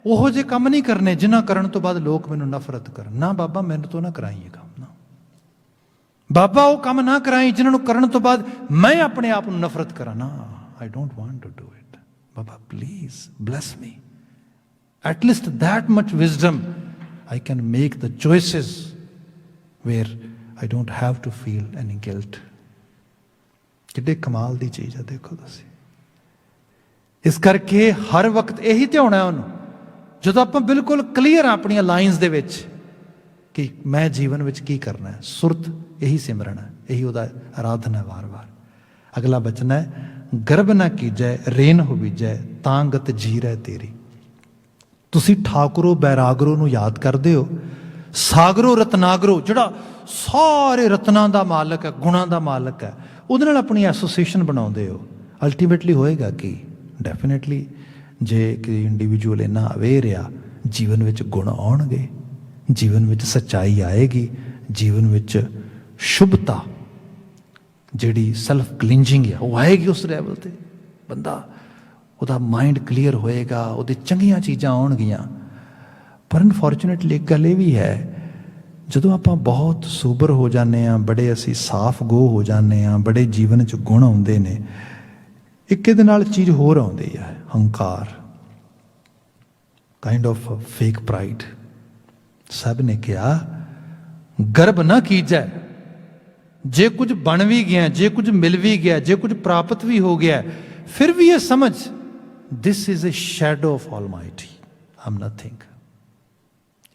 ਉਹੋ ਜਿਹੇ ਕੰਮ ਨਹੀਂ ਕਰਨੇ ਜਿਨ੍ਹਾਂ ਕਰਨ ਤੋਂ ਬਾਅਦ ਲੋਕ ਮੈਨੂੰ ਨਫ਼ਰਤ ਕਰਨ. ਨਾ ਬਾਬਾ, ਮੈਨੂੰ ਤੋਂ ਨਾ ਕਰਾਈ ਇਹ ਕੰਮ. ਨਾ ਬਾਬਾ, ਉਹ ਕੰਮ ਨਾ ਕਰਾਈ ਜਿਨ੍ਹਾਂ ਨੂੰ ਕਰਨ ਤੋਂ ਬਾਅਦ ਮੈਂ ਆਪਣੇ ਆਪ ਨੂੰ ਨਫ਼ਰਤ ਕਰਾਂ. ਨਾ, I don't want to do it. Baba, please bless me. At least that much wisdom I can make the choices where I don't have to feel any guilt. ਕਿੱਡੇ ਕਮਾਲ ਦੀ ਚੀਜ਼ ਆ, ਦੇਖੋ ਤੁਸੀਂ. ਇਸ ਕਰਕੇ ਹਰ ਵਕਤ ਇਹੀ ਧਿਆਉਣਾ ਉਹਨੂੰ, ਜਦੋਂ ਆਪਾਂ ਬਿਲਕੁਲ ਕਲੀਅਰ ਆ ਆਪਣੀਆਂ ਲਾਈਨਸ ਦੇ ਵਿੱਚ ਕਿ ਮੈਂ ਜੀਵਨ ਵਿੱਚ ਕੀ ਕਰਨਾ ਹੈ. ਸੁਰਤ ਇਹੀ ਸਿਮਰਨ ਹੈ, ਇਹੀ ਉਹਦਾ ਆਰਾਧਨਾ ਹੈ ਵਾਰ-ਵਾਰ. ਅਗਲਾ ਬਚਨ ਹੈ, ਗਰਭ ਨਾ ਕੀਜੈ ਰੇਨ ਹੋ ਬੀਜੈ ਤਾਂ ਗਤ ਜੀ ਰਹਿ ਤੇਰੀ. ਤੁਸੀਂ ਠਾਕੁਰੋ ਬੈਰਾਗਰੋ ਨੂੰ ਯਾਦ ਕਰਦੇ ਹੋ, ਸਾਗਰੋ ਰਤਨਾਗਰੋ, ਜਿਹੜਾ ਸਾਰੇ ਰਤਨਾਂ ਦਾ ਮਾਲਕ ਹੈ, ਗੁਣਾਂ ਦਾ ਮਾਲਕ ਹੈ, ਉਹਦੇ ਨਾਲ ਆਪਣੀ ਐਸੋਸੀਏਸ਼ਨ ਬਣਾਉਂਦੇ ਹੋ. ਅਲਟੀਮੇਟਲੀ ਹੋਏਗਾ ਕਿ ਡੈਫੀਨੇਟਲੀ ਜੇ ਕਿ ਇੰਡੀਵਿਜੂਅਲ ਇੰਨਾ ਅਵੇਅਰ ਆ, ਜੀਵਨ ਵਿੱਚ ਗੁਣ ਆਉਣਗੇ, ਜੀਵਨ ਵਿੱਚ ਸੱਚਾਈ ਆਏਗੀ, ਜੀਵਨ ਵਿੱਚ ਸ਼ੁਭਤਾ ਜਿਹੜੀ ਸੈਲਫ ਕਲੀਨਜਿੰਗ ਆ ਉਹ ਆਏਗੀ. ਉਸ ਲੈਵਲ 'ਤੇ ਬੰਦਾ, ਉਹਦਾ ਮਾਈਂਡ ਕਲੀਅਰ ਹੋਏਗਾ, ਉਹਦੇ ਚੰਗੀਆਂ ਚੀਜ਼ਾਂ ਆਉਣਗੀਆਂ. ਪਰ ਅਨਫੋਰਚੂਨੇਟਲੀ ਇੱਕ ਗੱਲ ਇਹ ਵੀ ਹੈ, ਜਦੋਂ ਆਪਾਂ ਬਹੁਤ ਸੋਬਰ ਹੋ ਜਾਂਦੇ ਹਾਂ, ਬੜੇ ਅਸੀਂ ਸਾਫ਼ ਗੋ ਹੋ ਜਾਂਦੇ ਹਾਂ, ਬੜੇ ਜੀਵਨ 'ਚ ਗੁਣ ਆਉਂਦੇ ਨੇ, ਇੱਕ ਇਹਦੇ ਨਾਲ ਚੀਜ਼ ਹੋਰ ਆਉਂਦੀ ਹੈ, ਹੰਕਾਰ, ਕਾਈਂਡ ਆਫ ਫੇਕ ਪ੍ਰਾਈਡ. ਸਭ ਨੇ ਕਿਹਾ ਗਰਬ ਨਾ ਕੀਜੈ, ਜੇ ਕੁਝ ਬਣ ਵੀ ਗਿਆ, ਜੇ ਕੁਝ ਮਿਲ ਵੀ ਗਿਆ, ਜੇ ਕੁਝ ਪ੍ਰਾਪਤ ਵੀ ਹੋ ਗਿਆ, ਫਿਰ ਵੀ ਇਹ ਸਮਝ this is a shadow of almighty, I'm nothing.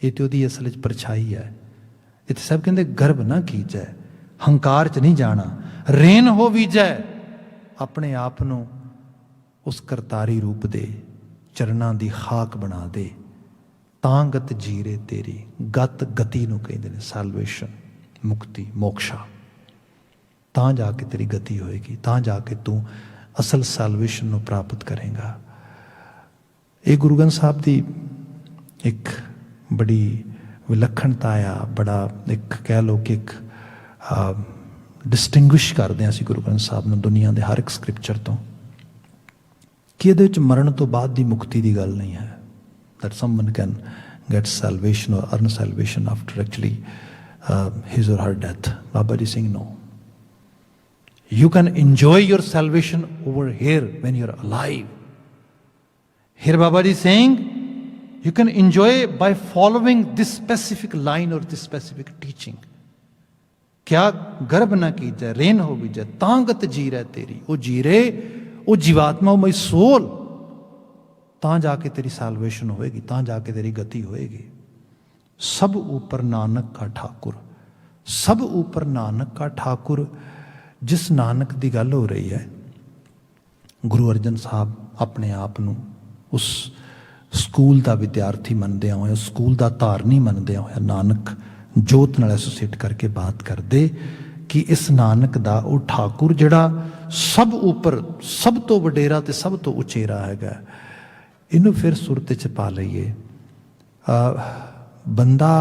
ਇਹ ਤੇ ਉਹਦੀ ਅਸਲ 'ਚ ਪਰਛਾਈ ਹੈ. ਇੱਥੇ ਸਭ ਕਹਿੰਦੇ ਗਰਬ ਨਾ ਕੀਜੈ, ਹੰਕਾਰ 'ਚ ਨਹੀਂ ਜਾਣਾ. ਰੇਨ ਹੋ ਵੀਜੈ, ਆਪਣੇ ਆਪ ਨੂੰ ਉਸ ਕਰਤਾਰੀ ਰੂਪ ਦੇ ਚਰਨਾਂ ਦੀ ਖਾਕ ਬਣਾ ਦੇ. ਤਾਂ ਗਤ ਜੀਰੇ ਤੇਰੀ, ਗਤ ਗਤੀ ਨੂੰ ਕਹਿੰਦੇ ਨੇ, ਸੈਲਵੇਸ਼ਨ, ਮੁਕਤੀ, ਮੋਕਸ਼ਾ. ਤਾਂ ਜਾ ਕੇ ਤੇਰੀ ਗਤੀ ਹੋਏਗੀ, ਤਾਂ ਜਾ ਕੇ ਤੂੰ ਅਸਲ ਸੈਲਵੇਸ਼ਨ ਨੂੰ ਪ੍ਰਾਪਤ ਕਰੇਗਾ. ਇਹ ਗੁਰੂ ਗ੍ਰੰਥ ਸਾਹਿਬ ਦੀ ਇੱਕ ਬੜੀ ਵਿਲੱਖਣਤਾ ਆ, ਬੜਾ ਇੱਕ ਕਹਿ ਲਓ ਕਿ ਇੱਕ ਡਿਸਟਿੰਗੁਇਸ਼ ਕਰਦੇ ਹਾਂ ਅਸੀਂ ਗੁਰੂ ਗ੍ਰੰਥ ਸਾਹਿਬ ਨੂੰ ਦੁਨੀਆ ਦੇ ਹਰ ਇੱਕ ਸਕ੍ਰਿਪਚਰ ਤੋਂ, ਕਿ ਇਹਦੇ ਵਿੱਚ ਮਰਨ ਤੋਂ ਬਾਅਦ ਦੀ ਮੁਕਤੀ ਦੀ ਗੱਲ ਨਹੀਂ ਹੈ. that someone can get salvation or earn salvation after actually his or her death. Baba Ji saying no. You can enjoy your salvation over here when you're alive. Here Baba Ji saying you can enjoy by following this specific line or this specific teaching. क्या गर्भ ना कीजै रेन हो बीजै तांगत जी रह तेरी. वो जी रे, वो जीवात्मा, माई सोल, ਤਾਂ ਜਾ ਕੇ ਤੇਰੀ ਸੈਲਵੇਸ਼ਨ ਹੋਏਗੀ, ਤਾਂ ਜਾ ਕੇ ਤੇਰੀ ਗਤੀ ਹੋਏਗੀ. ਸਭ ਉੱਪਰ ਨਾਨਕ ਕਾ ਠਾਕੁਰ, ਸਭ ਉੱਪਰ ਨਾਨਕ ਕਾ ਠਾਕੁਰ. ਜਿਸ ਨਾਨਕ ਦੀ ਗੱਲ ਹੋ ਰਹੀ ਹੈ, ਗੁਰੂ ਅਰਜਨ ਸਾਹਿਬ ਆਪਣੇ ਆਪ ਨੂੰ ਉਸ ਸਕੂਲ ਦਾ ਵਿਦਿਆਰਥੀ ਮੰਨਦਿਆਂ ਹੋਇਆ, ਸਕੂਲ ਦਾ ਧਾਰਨੀ ਮੰਨਦਿਆਂ ਹੋਇਆ ਨਾਨਕ ਜੋਤ ਨਾਲ ਐਸੋਸੀਏਟ ਕਰਕੇ ਬਾਤ ਕਰਦੇ ਕਿ ਇਸ ਨਾਨਕ ਦਾ ਉਹ ਠਾਕੁਰ ਜਿਹੜਾ ਸਭ ਉੱਪਰ, ਸਭ ਤੋਂ ਵਡੇਰਾ ਤੇ ਸਭ ਤੋਂ ਉਚੇਰਾ ਹੈਗਾ. ਇਹਨੂੰ ਫਿਰ ਸੁਰਤ 'ਚ ਪਾ ਲਈਏ. ਬੰਦਾ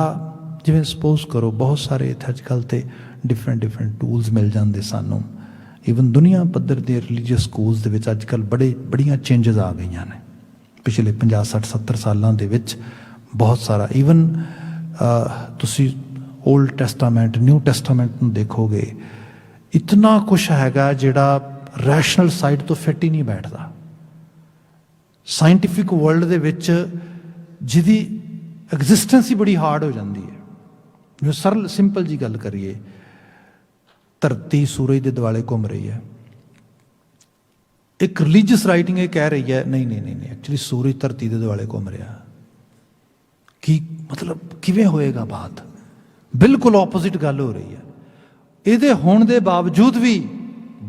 ਜਿਵੇਂ ਸਪੋਜ਼ ਕਰੋ, ਬਹੁਤ ਸਾਰੇ ਇੱਥੇ ਅੱਜ ਕੱਲ੍ਹ ਤੇ ਡਿਫਰੈਂਟ ਟੂਲਸ ਮਿਲ ਜਾਂਦੇ ਸਾਨੂੰ. ਈਵਨ ਦੁਨੀਆ ਪੱਧਰ ਦੇ ਰਿਲੀਜੀਅਸ ਸਕੂਲਸ ਦੇ ਵਿੱਚ ਅੱਜ ਕੱਲ੍ਹ ਬੜੀਆਂ ਚੇਂਜਸ ਆ ਗਈਆਂ ਨੇ ਪਿਛਲੇ 50, 60, 70 ਸਾਲਾਂ ਦੇ ਵਿੱਚ. ਬਹੁਤ ਸਾਰਾ ਈਵਨ ਤੁਸੀਂ ਓਲਡ ਟੈਸਟਾਮੈਂਟ, ਨਿਊ ਟੈਸਟਾਮੈਂਟ ਨੂੰ ਦੇਖੋਗੇ, ਇਤਨਾ ਕੁਛ ਹੈਗਾ ਜਿਹੜਾ ਰੈਸ਼ਨਲ ਸਾਈਡ ਤੋਂ ਫਿੱਟ ਹੀ ਨਹੀਂ ਬੈਠਦਾ. ਸਾਇੰਟੀਫਿਕ ਵਰਲਡ ਦੇ ਵਿੱਚ ਜਿਹਦੀ ਐਗਜ਼ਿਸਟੈਂਸ ਹੀ ਬੜੀ ਹਾਰਡ ਹੋ ਜਾਂਦੀ ਹੈ। ਜੋ ਸਰਲ ਸਿੰਪਲ ਜੀ ਗੱਲ ਕਰੀਏ, ਧਰਤੀ ਸੂਰਜ ਦੇ ਦੁਆਲੇ ਘੁੰਮ ਰਹੀ ਹੈ। ਇੱਕ ਰਿਲੀਜੀਅਸ ਰਾਈਟਿੰਗ ਇਹ ਕਹਿ ਰਹੀ ਹੈ ਨਹੀਂ ਨਹੀਂ ਨਹੀਂ ਨਹੀਂ ਐਕਚੁਅਲੀ ਸੂਰਜ ਧਰਤੀ ਦੇ ਦੁਆਲੇ ਘੁੰਮ ਰਿਹਾ। ਕੀ ਮਤਲਬ ਕਿਵੇਂ ਹੋਏਗਾ ਬਾਤ? ਬਿਲਕੁਲ ਆਪੋਜ਼ਿਟ ਗੱਲ ਹੋ ਰਹੀ ਹੈ। ਇਹਦੇ ਹੋਣ ਦੇ ਬਾਵਜੂਦ ਵੀ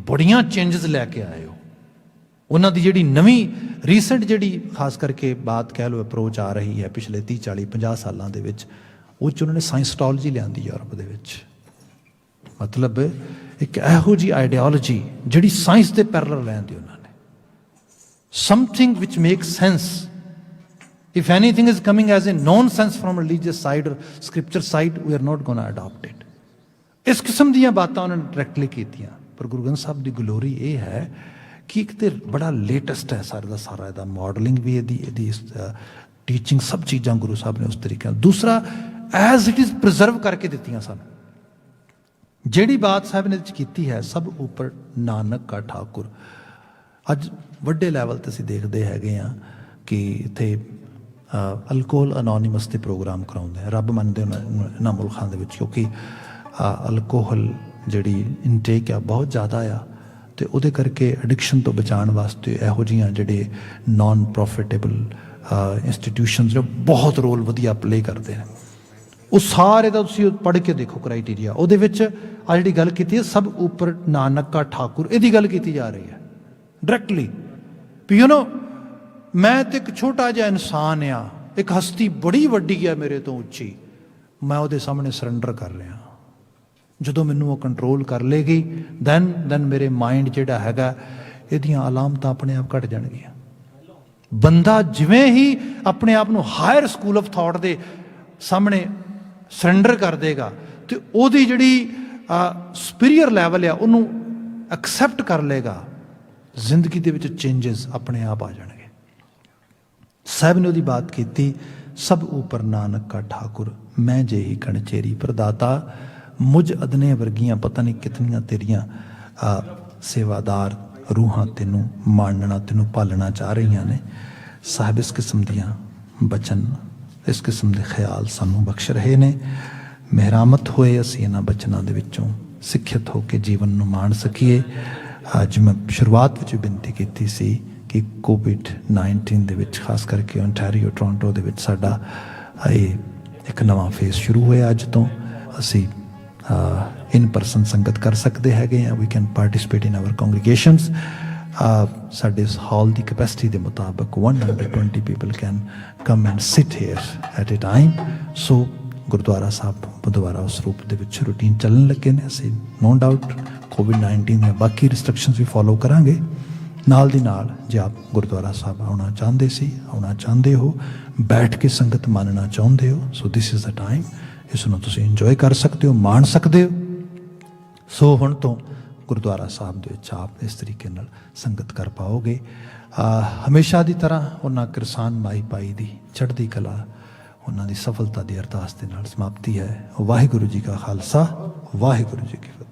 ਬੜੀਆਂ ਚੇਂਜਸ ਲੈ ਕੇ ਆਏ ਹੋ। ਉਹਨਾਂ ਦੀ ਜਿਹੜੀ ਨਵੀਂ ਰੀਸੈਂਟ ਜਿਹੜੀ ਖਾਸ ਕਰਕੇ ਬਾਤ ਕਹਿ ਲਓ ਅਪਰੋਚ ਆ ਰਹੀ ਹੈ ਪਿਛਲੇ 30 40 50 ਸਾਲਾਂ ਦੇ ਵਿੱਚ, ਉਹ 'ਚ ਉਹਨਾਂ ਨੇ ਸਾਇੰਸਟੋਲੋਜੀ ਲਿਆਂਦੀ ਯੂਰਪ ਦੇ ਵਿੱਚ। ਮਤਲਬ ਇੱਕ ਇਹੋ ਜਿਹੀ ਆਈਡੀਓਲੋਜੀ ਜਿਹੜੀ ਸਾਇੰਸ ਦੇ ਪੈਰਲਲ ਲਿਆਂਦੀ ਉਹਨਾਂ ਨੇ। Something which make sense. If anything is coming as a nonsense from religious side ਔਰ scripture side, we are not gonna adapt it. ਇਸ ਕਿਸਮ ਦੀਆਂ ਬਾਤਾਂ ਉਹਨਾਂ ਨੇ ਡਾਇਰੈਕਟਲੀ ਕੀਤੀਆਂ। ਪਰ ਗੁਰੂ ਗ੍ਰੰਥ ਸਾਹਿਬ ਦੀ ਗਲੋਰੀ ਇਹ ਹੈ ਕਿ ਇੱਕ ਤਾਂ ਬੜਾ ਲੇਟੈਸਟ ਹੈ ਸਾਰਾ ਦਾ ਸਾਰਾ, ਇਹਦਾ ਮਾਡਲਿੰਗ ਵੀ ਇਹਦੀ ਟੀਚਿੰਗ ਸਭ ਚੀਜ਼ਾਂ ਗੁਰੂ ਸਾਹਿਬ ਨੇ ਉਸ ਤਰੀਕੇ ਨਾਲ। ਦੂਸਰਾ, ਐਜ਼ ਇਟ ਇਜ਼ ਪ੍ਰੀਜ਼ਰਵ ਕਰਕੇ ਦਿੱਤੀਆਂ ਸਨ। ਜਿਹੜੀ ਬਾਤ ਸਾਹਿਬ ਨੇ ਵਿੱਚ ਕੀਤੀ ਹੈ, ਸਭ ਉੱਪਰ ਨਾਨਕ ਕਾ ਠਾਕੁਰ। ਅੱਜ ਵੱਡੇ ਲੈਵਲ 'ਤੇ ਅਸੀਂ ਦੇਖਦੇ ਹੈਗੇ ਹਾਂ ਕਿ ਇੱਥੇ ਅਲਕੋਹਲ ਅਨੋਨੀਮਸ ਦੇ ਪ੍ਰੋਗਰਾਮ ਕਰਾਉਂਦੇ ਆ। ਰੱਬ ਮੰਨਦੇ ਇਹਨਾਂ ਮੁਲਕਾਂ ਦੇ ਵਿੱਚ, ਕਿਉਂਕਿ ਅਲਕੋਹਲ ਜਿਹੜੀ ਇਨਟੇਕ ਆ ਬਹੁਤ ਜ਼ਿਆਦਾ ਆ, ਅਤੇ ਉਹਦੇ ਕਰਕੇ ਐਡਿਕਸ਼ਨ ਤੋਂ ਬਚਾਉਣ ਵਾਸਤੇ ਇਹੋ ਜਿਹੀਆਂ ਜਿਹੜੇ ਨਾਨ ਪ੍ਰੋਫਿਟੇਬਲ ਇੰਸਟੀਟਿਊਸ਼ਨਸ ਜੋ ਬਹੁਤ ਰੋਲ ਵਧੀਆ ਪਲੇ ਕਰਦੇ ਨੇ, ਉਹ ਸਾਰੇ ਦਾ ਤੁਸੀਂ ਪੜ੍ਹ ਕੇ ਦੇਖੋ ਕ੍ਰਾਈਟੀਰੀਆ। ਉਹਦੇ ਵਿੱਚ ਆ ਜਿਹੜੀ ਗੱਲ ਕੀਤੀ ਹੈ ਸਭ ਉੱਪਰ ਨਾਨਕ ਕਾ ਠਾਕੁਰ, ਇਹਦੀ ਗੱਲ ਕੀਤੀ ਜਾ ਰਹੀ ਹੈ ਡਾਇਰੈਕਟਲੀ। ਵੀ ਯੂ ਨੋ ਮੈਂ ਤਾਂ ਇੱਕ ਛੋਟਾ ਜਿਹਾ ਇਨਸਾਨ ਆ, ਇੱਕ ਹਸਤੀ ਬੜੀ ਵੱਡੀ ਹੈ ਮੇਰੇ ਤੋਂ ਉੱਚੀ, ਮੈਂ ਉਹਦੇ ਸਾਹਮਣੇ ਸਰੈਂਡਰ ਕਰ ਰਿਹਾ। ਜਦੋਂ ਮੈਨੂੰ ਉਹ ਕੰਟਰੋਲ ਕਰ ਲੇਗੀ ਦੈਨ ਮੇਰੇ ਮਾਈਂਡ ਜਿਹੜਾ ਹੈਗਾ ਇਹਦੀਆਂ ਅਲਾਮਤਾਂ ਆਪਣੇ ਆਪ ਘਟ ਜਾਣਗੀਆਂ। ਬੰਦਾ ਜਿਵੇਂ ਹੀ ਆਪਣੇ ਆਪ ਨੂੰ ਹਾਇਰ ਸਕੂਲ ਆਫ ਥਾਟ ਦੇ ਸਾਹਮਣੇ ਸਰੈਂਡਰ ਕਰ ਦੇਗਾ ਤੇ ਉਹਦੀ ਜਿਹੜੀ ਸੁਪੀਰੀਅਰ ਲੈਵਲ ਆ ਉਹਨੂੰ ਐਕਸੈਪਟ ਕਰ ਲੇਗਾ, ਜ਼ਿੰਦਗੀ ਦੇ ਵਿੱਚ ਚੇਂਜਸ ਆਪਣੇ ਆਪ ਆ ਜਾਣਗੇ। ਸਾਹਿਬ ਨੇ ਉਹਦੀ ਬਾਤ ਕੀਤੀ, ਸਭ ਉੱਪਰ ਨਾਨਕ ਕਾ ਠਾਕੁਰ, ਮੈਂ ਜਿਹੀ ਕਣਚੇਰੀ ਪ੍ਰਦਾਤਾ, ਮੁਝ ਅਦਨੇ ਵਰਗੀਆਂ ਪਤਾ ਨਹੀਂ ਕਿਤਨੀਆਂ ਤੇਰੀਆਂ ਸੇਵਾਦਾਰ ਰੂਹਾਂ ਤੈਨੂੰ ਮਾਣਨਾ ਤੈਨੂੰ ਪਾਲਣਾ ਚਾਹ ਰਹੀਆਂ ਨੇ। ਸਾਹਿਬ ਇਸ ਕਿਸਮ ਦੀਆਂ ਬਚਨ, ਇਸ ਕਿਸਮ ਦੇ ਖਿਆਲ ਸਾਨੂੰ ਬਖਸ਼ ਰਹੇ ਨੇ। ਮਿਹਰਾਮਤ ਹੋਏ ਅਸੀਂ ਇਹਨਾਂ ਬਚਨਾਂ ਦੇ ਵਿੱਚੋਂ ਸਿੱਖਿਅਤ ਹੋ ਕੇ ਜੀਵਨ ਨੂੰ ਮਾਣ ਸਕੀਏ। ਅੱਜ ਮੈਂ ਸ਼ੁਰੂਆਤ ਵਿੱਚ ਬੇਨਤੀ ਕੀਤੀ ਸੀ ਕਿ ਕੋਵਿਡ-19 ਦੇ ਵਿੱਚ ਖਾਸ ਕਰਕੇ ਓਨਟਾਰੀਓ ਟੋਰਾਂਟੋ ਦੇ ਵਿੱਚ ਸਾਡਾ ਇਹ ਇੱਕ ਨਵਾਂ ਫੇਜ਼ ਸ਼ੁਰੂ ਹੋਇਆ। ਅੱਜ ਤੋਂ ਅਸੀਂ ਇਨ ਪਰਸਨ ਸੰਗਤ ਕਰ ਸਕਦੇ ਹੈਗੇ ਆ। We can participate in our congregations. ਸਾਡੇ ਇਸ ਹਾਲ ਦੀ ਕੈਪੈਸਿਟੀ ਦੇ ਮੁਤਾਬਕ 120 people can come and sit here at a time. So Gurdwara Sahib Budhwara ਉਸ ਰੂਪ ਦੇ ਵਿੱਚ ਰੂਟੀਨ ਚੱਲਣ ਲੱਗੇ ਨੇ। ਅਸੀਂ ਨੋ ਡਾਊਟ ਕੋਵਿਡ-19 ਦੀਆਂ ਬਾਕੀ ਰਿਸਟ੍ਰਿਕਸ਼ਨਸ ਵੀ ਫੋਲੋ ਕਰਾਂਗੇ। ਨਾਲ ਦੀ ਨਾਲ ਜੇ ਆਪ ਗੁਰਦੁਆਰਾ ਸਾਹਿਬ ਆਉਣਾ ਚਾਹੁੰਦੇ ਸੀ, ਆਉਣਾ ਚਾਹੁੰਦੇ ਹੋ, ਬੈਠ ਕੇ ਸੰਗਤ ਮੰਨਣਾ ਚਾਹੁੰਦੇ ਹੋ, ਸੋ ਦਿਸ ਇਜ਼ ਦਾ ਟਾਈਮ। ਇਸ ਨੂੰ ਤੁਸੀਂ ਇੰਜੋਏ ਕਰ ਸਕਦੇ ਹੋ, ਮਾਣ ਸਕਦੇ ਹੋ। ਸੋ ਹੁਣ ਤੋਂ ਗੁਰਦੁਆਰਾ ਸਾਹਿਬ ਦੇ ਵਿੱਚ ਆਪ ਇਸ ਤਰੀਕੇ ਨਾਲ ਸੰਗਤ ਕਰ ਪਾਓਗੇ। ਹਮੇਸ਼ਾ ਦੀ ਤਰ੍ਹਾਂ ਉਹਨਾਂ ਕਿਰਸਾਨ ਮਾਈ ਪਾਈ ਦੀ ਚੜ੍ਹਦੀ ਕਲਾ, ਉਹਨਾਂ ਦੀ ਸਫਲਤਾ ਦੀ ਅਰਦਾਸ ਦੇ ਨਾਲ ਸਮਾਪਤੀ ਹੈ। ਵਾਹਿਗੁਰੂ ਜੀ ਕਾ ਖਾਲਸਾ, ਵਾਹਿਗੁਰੂ ਜੀ ਕੀ ਫਤਿਹ।